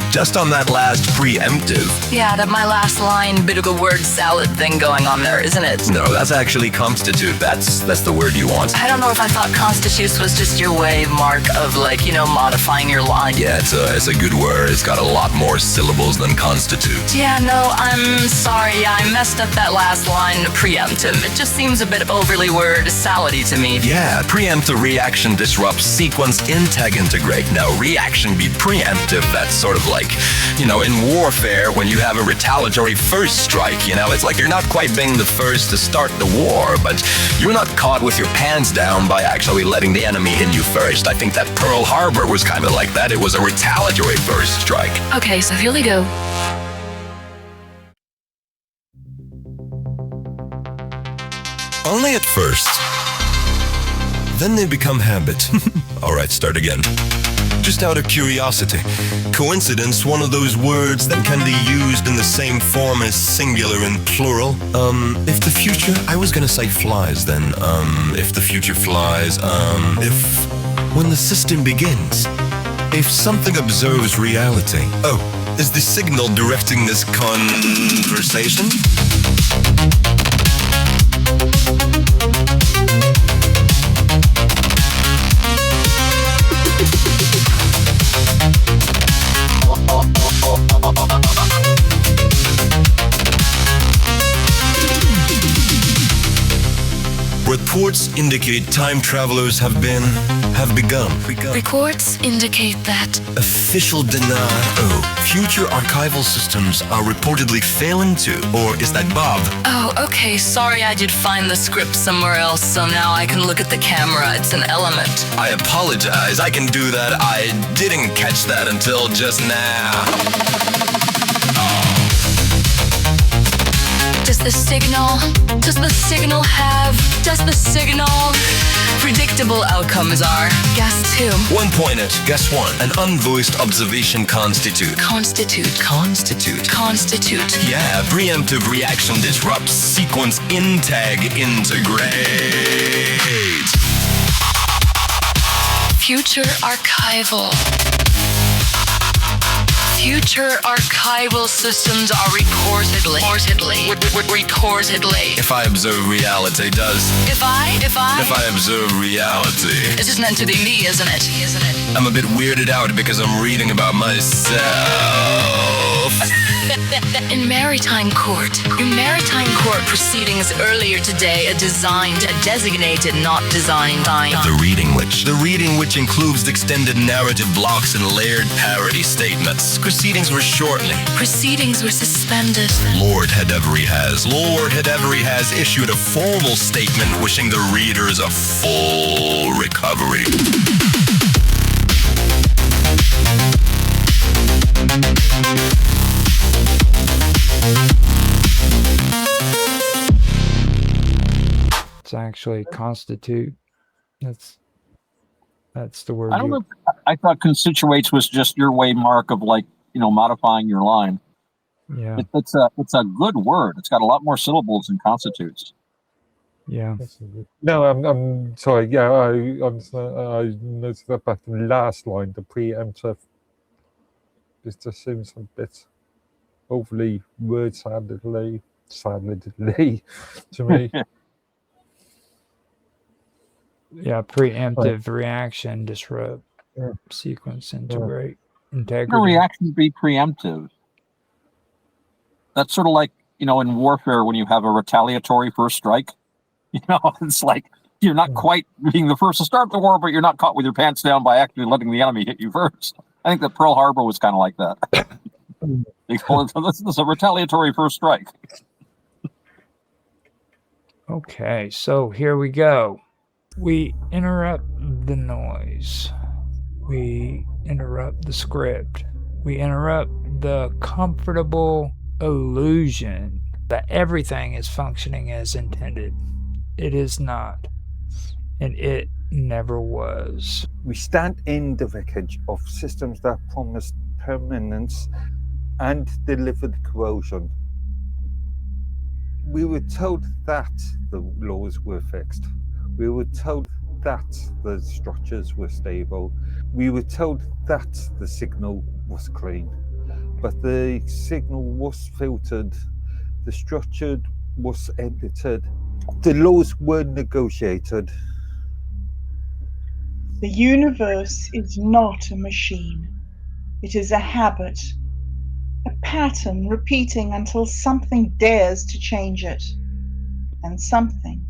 Just on that last preemptive. Yeah, that my last line, bit of a word salad thing going on there, isn't it? No, that's actually constitute. That's the word you want. I don't know if I thought constitutes was just your way, Mark, of modifying your line. Yeah, it's a good word. It's got a lot more syllables than constitute. Yeah, no, I'm sorry. I messed up that last line, preemptive. It just seems a bit of overly word salady to me. Yeah, preemptive reaction disrupts sequence integ integrate. Now, reaction be preemptive. That's sort of like, in warfare when you have a retaliatory first strike, it's like you're not quite being the first to start the war, but you're not caught with your pants down by actually letting the enemy hit you first. I think that Pearl Harbor was kind of like that. It was a retaliatory first strike. Okay, so here we go. Only at first. Then they become habit. All right, start again. Just out of curiosity, coincidence, one of those words that can be used in the same form as singular and plural. If the future, I was gonna say flies then. If the future flies, when the system begins. If something observes reality. Is the signal directing this conversation? Reports indicate time travelers have begun. Reports indicate that. Official deny. Oh, future archival systems are reportedly failing to. Or is that Bob? Oh, okay. Sorry, I did find the script somewhere else, so now I can look at the camera. It's an element. I apologize. I can do that. I didn't catch that until just now. Does the signal have predictable outcomes are? Guess 2. 1 point it. Guess 1. An unvoiced observation constitute. Constitute. Yeah, preemptive reaction disrupts. Sequence intag integrate. Future archival systems are reportedly. If I observe reality, If I observe reality. This is meant to be me, isn't it? I'm a bit weirded out because I'm reading about myself. In maritime court proceedings earlier today, a designated, not designed. The reading which includes extended narrative blocks and layered parody statements. Proceedings were suspended. Lord Hedevery has issued a formal statement wishing the readers a full recovery. It's actually constitute. That's the word. I don't know. I thought constituates was just your way, Mark, of modifying your line. Yeah. It's a good word. It's got a lot more syllables than constitutes. Yeah. No, I'm sorry. Yeah, I noticed that back in the last line, the preemptive. This just seems a bit overly word-saladedly to me. Yeah, preemptive reaction disrupt. Sequence integrate. Integrity. How can a reaction be preemptive? That's sort of like, in warfare when you have a retaliatory first strike. It's like you're not quite being the first to start the war, but you're not caught with your pants down by actually letting the enemy hit you first. I think that Pearl Harbor was kind of like that. They call it, this is a retaliatory first strike. Okay, so here we go. We interrupt the noise. We interrupt the script. We interrupt the comfortable illusion that everything is functioning as intended. It is not. And it never was. We stand in the wreckage of systems that promised permanence and delivered corrosion. We were told that the laws were fixed. We were told that the structures were stable. We were told that the signal was clean. But the signal was filtered. The structure was edited. The laws were negotiated. The universe is not a machine. It is a habit, a pattern repeating until something dares to change it. And something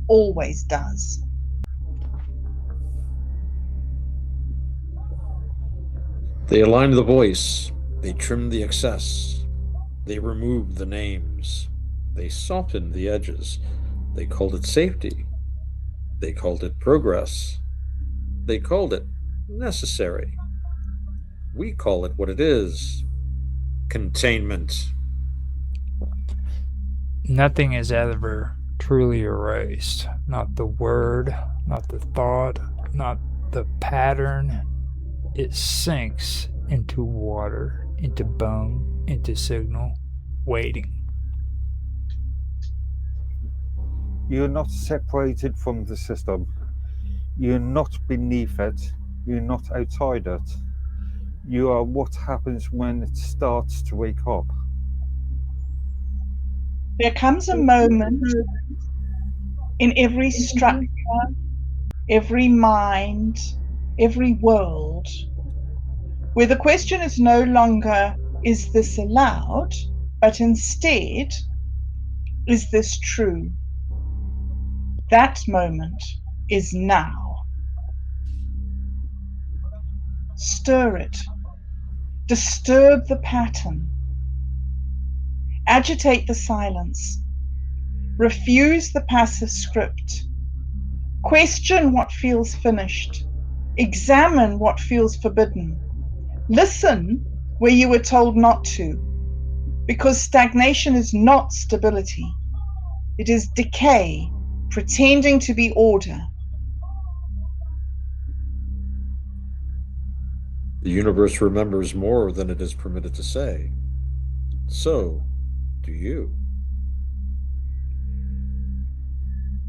always does. They aligned the voice. They trimmed the excess. They removed the names. They softened the edges. They called it safety. They called it progress. They called it necessary. We call it what it is: containment. Nothing is ever truly erased. Not the word, not the thought, not the pattern. It sinks into water, into bone, into signal, waiting. You're not separated from the system. You're not beneath it. You're not outside it. You are what happens when it starts to wake up. There comes a moment in every structure, every mind, every world, where the question is no longer, is this allowed? But instead, is this true? That moment is now. Stir it. Disturb the pattern. Agitate the silence. Refuse the passive script. Question what feels finished. Examine what feels forbidden. Listen where you were told not to, because stagnation is not stability. It is decay, pretending to be order. The universe remembers more than it is permitted to say. So, do you?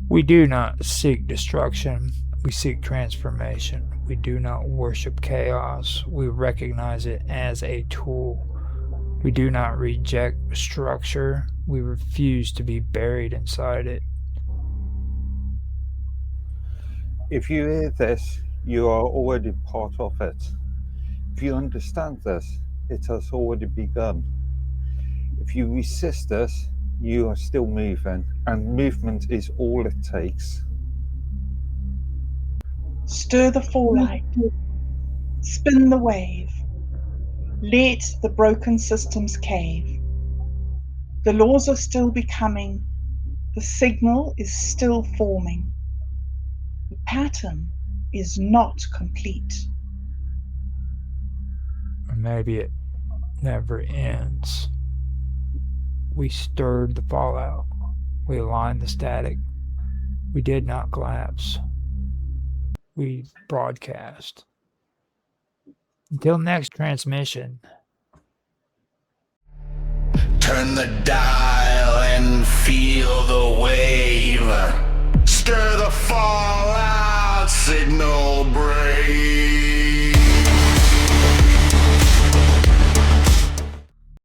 We do not seek destruction, we seek transformation. We do not worship chaos, we recognize it as a tool. We do not reject structure, we refuse to be buried inside it. If you hear this, you are already part of it. If you understand this, it has already begun. If you resist this, you are still moving, and movement is all it takes. Stir the fallout. Spin the wave. Let the broken systems cave. The laws are still becoming. The signal is still forming. The pattern is not complete. Or maybe it never ends. We stirred the fallout. We aligned the static. We did not collapse. We broadcast. Until next transmission. Turn the dial and feel the wave.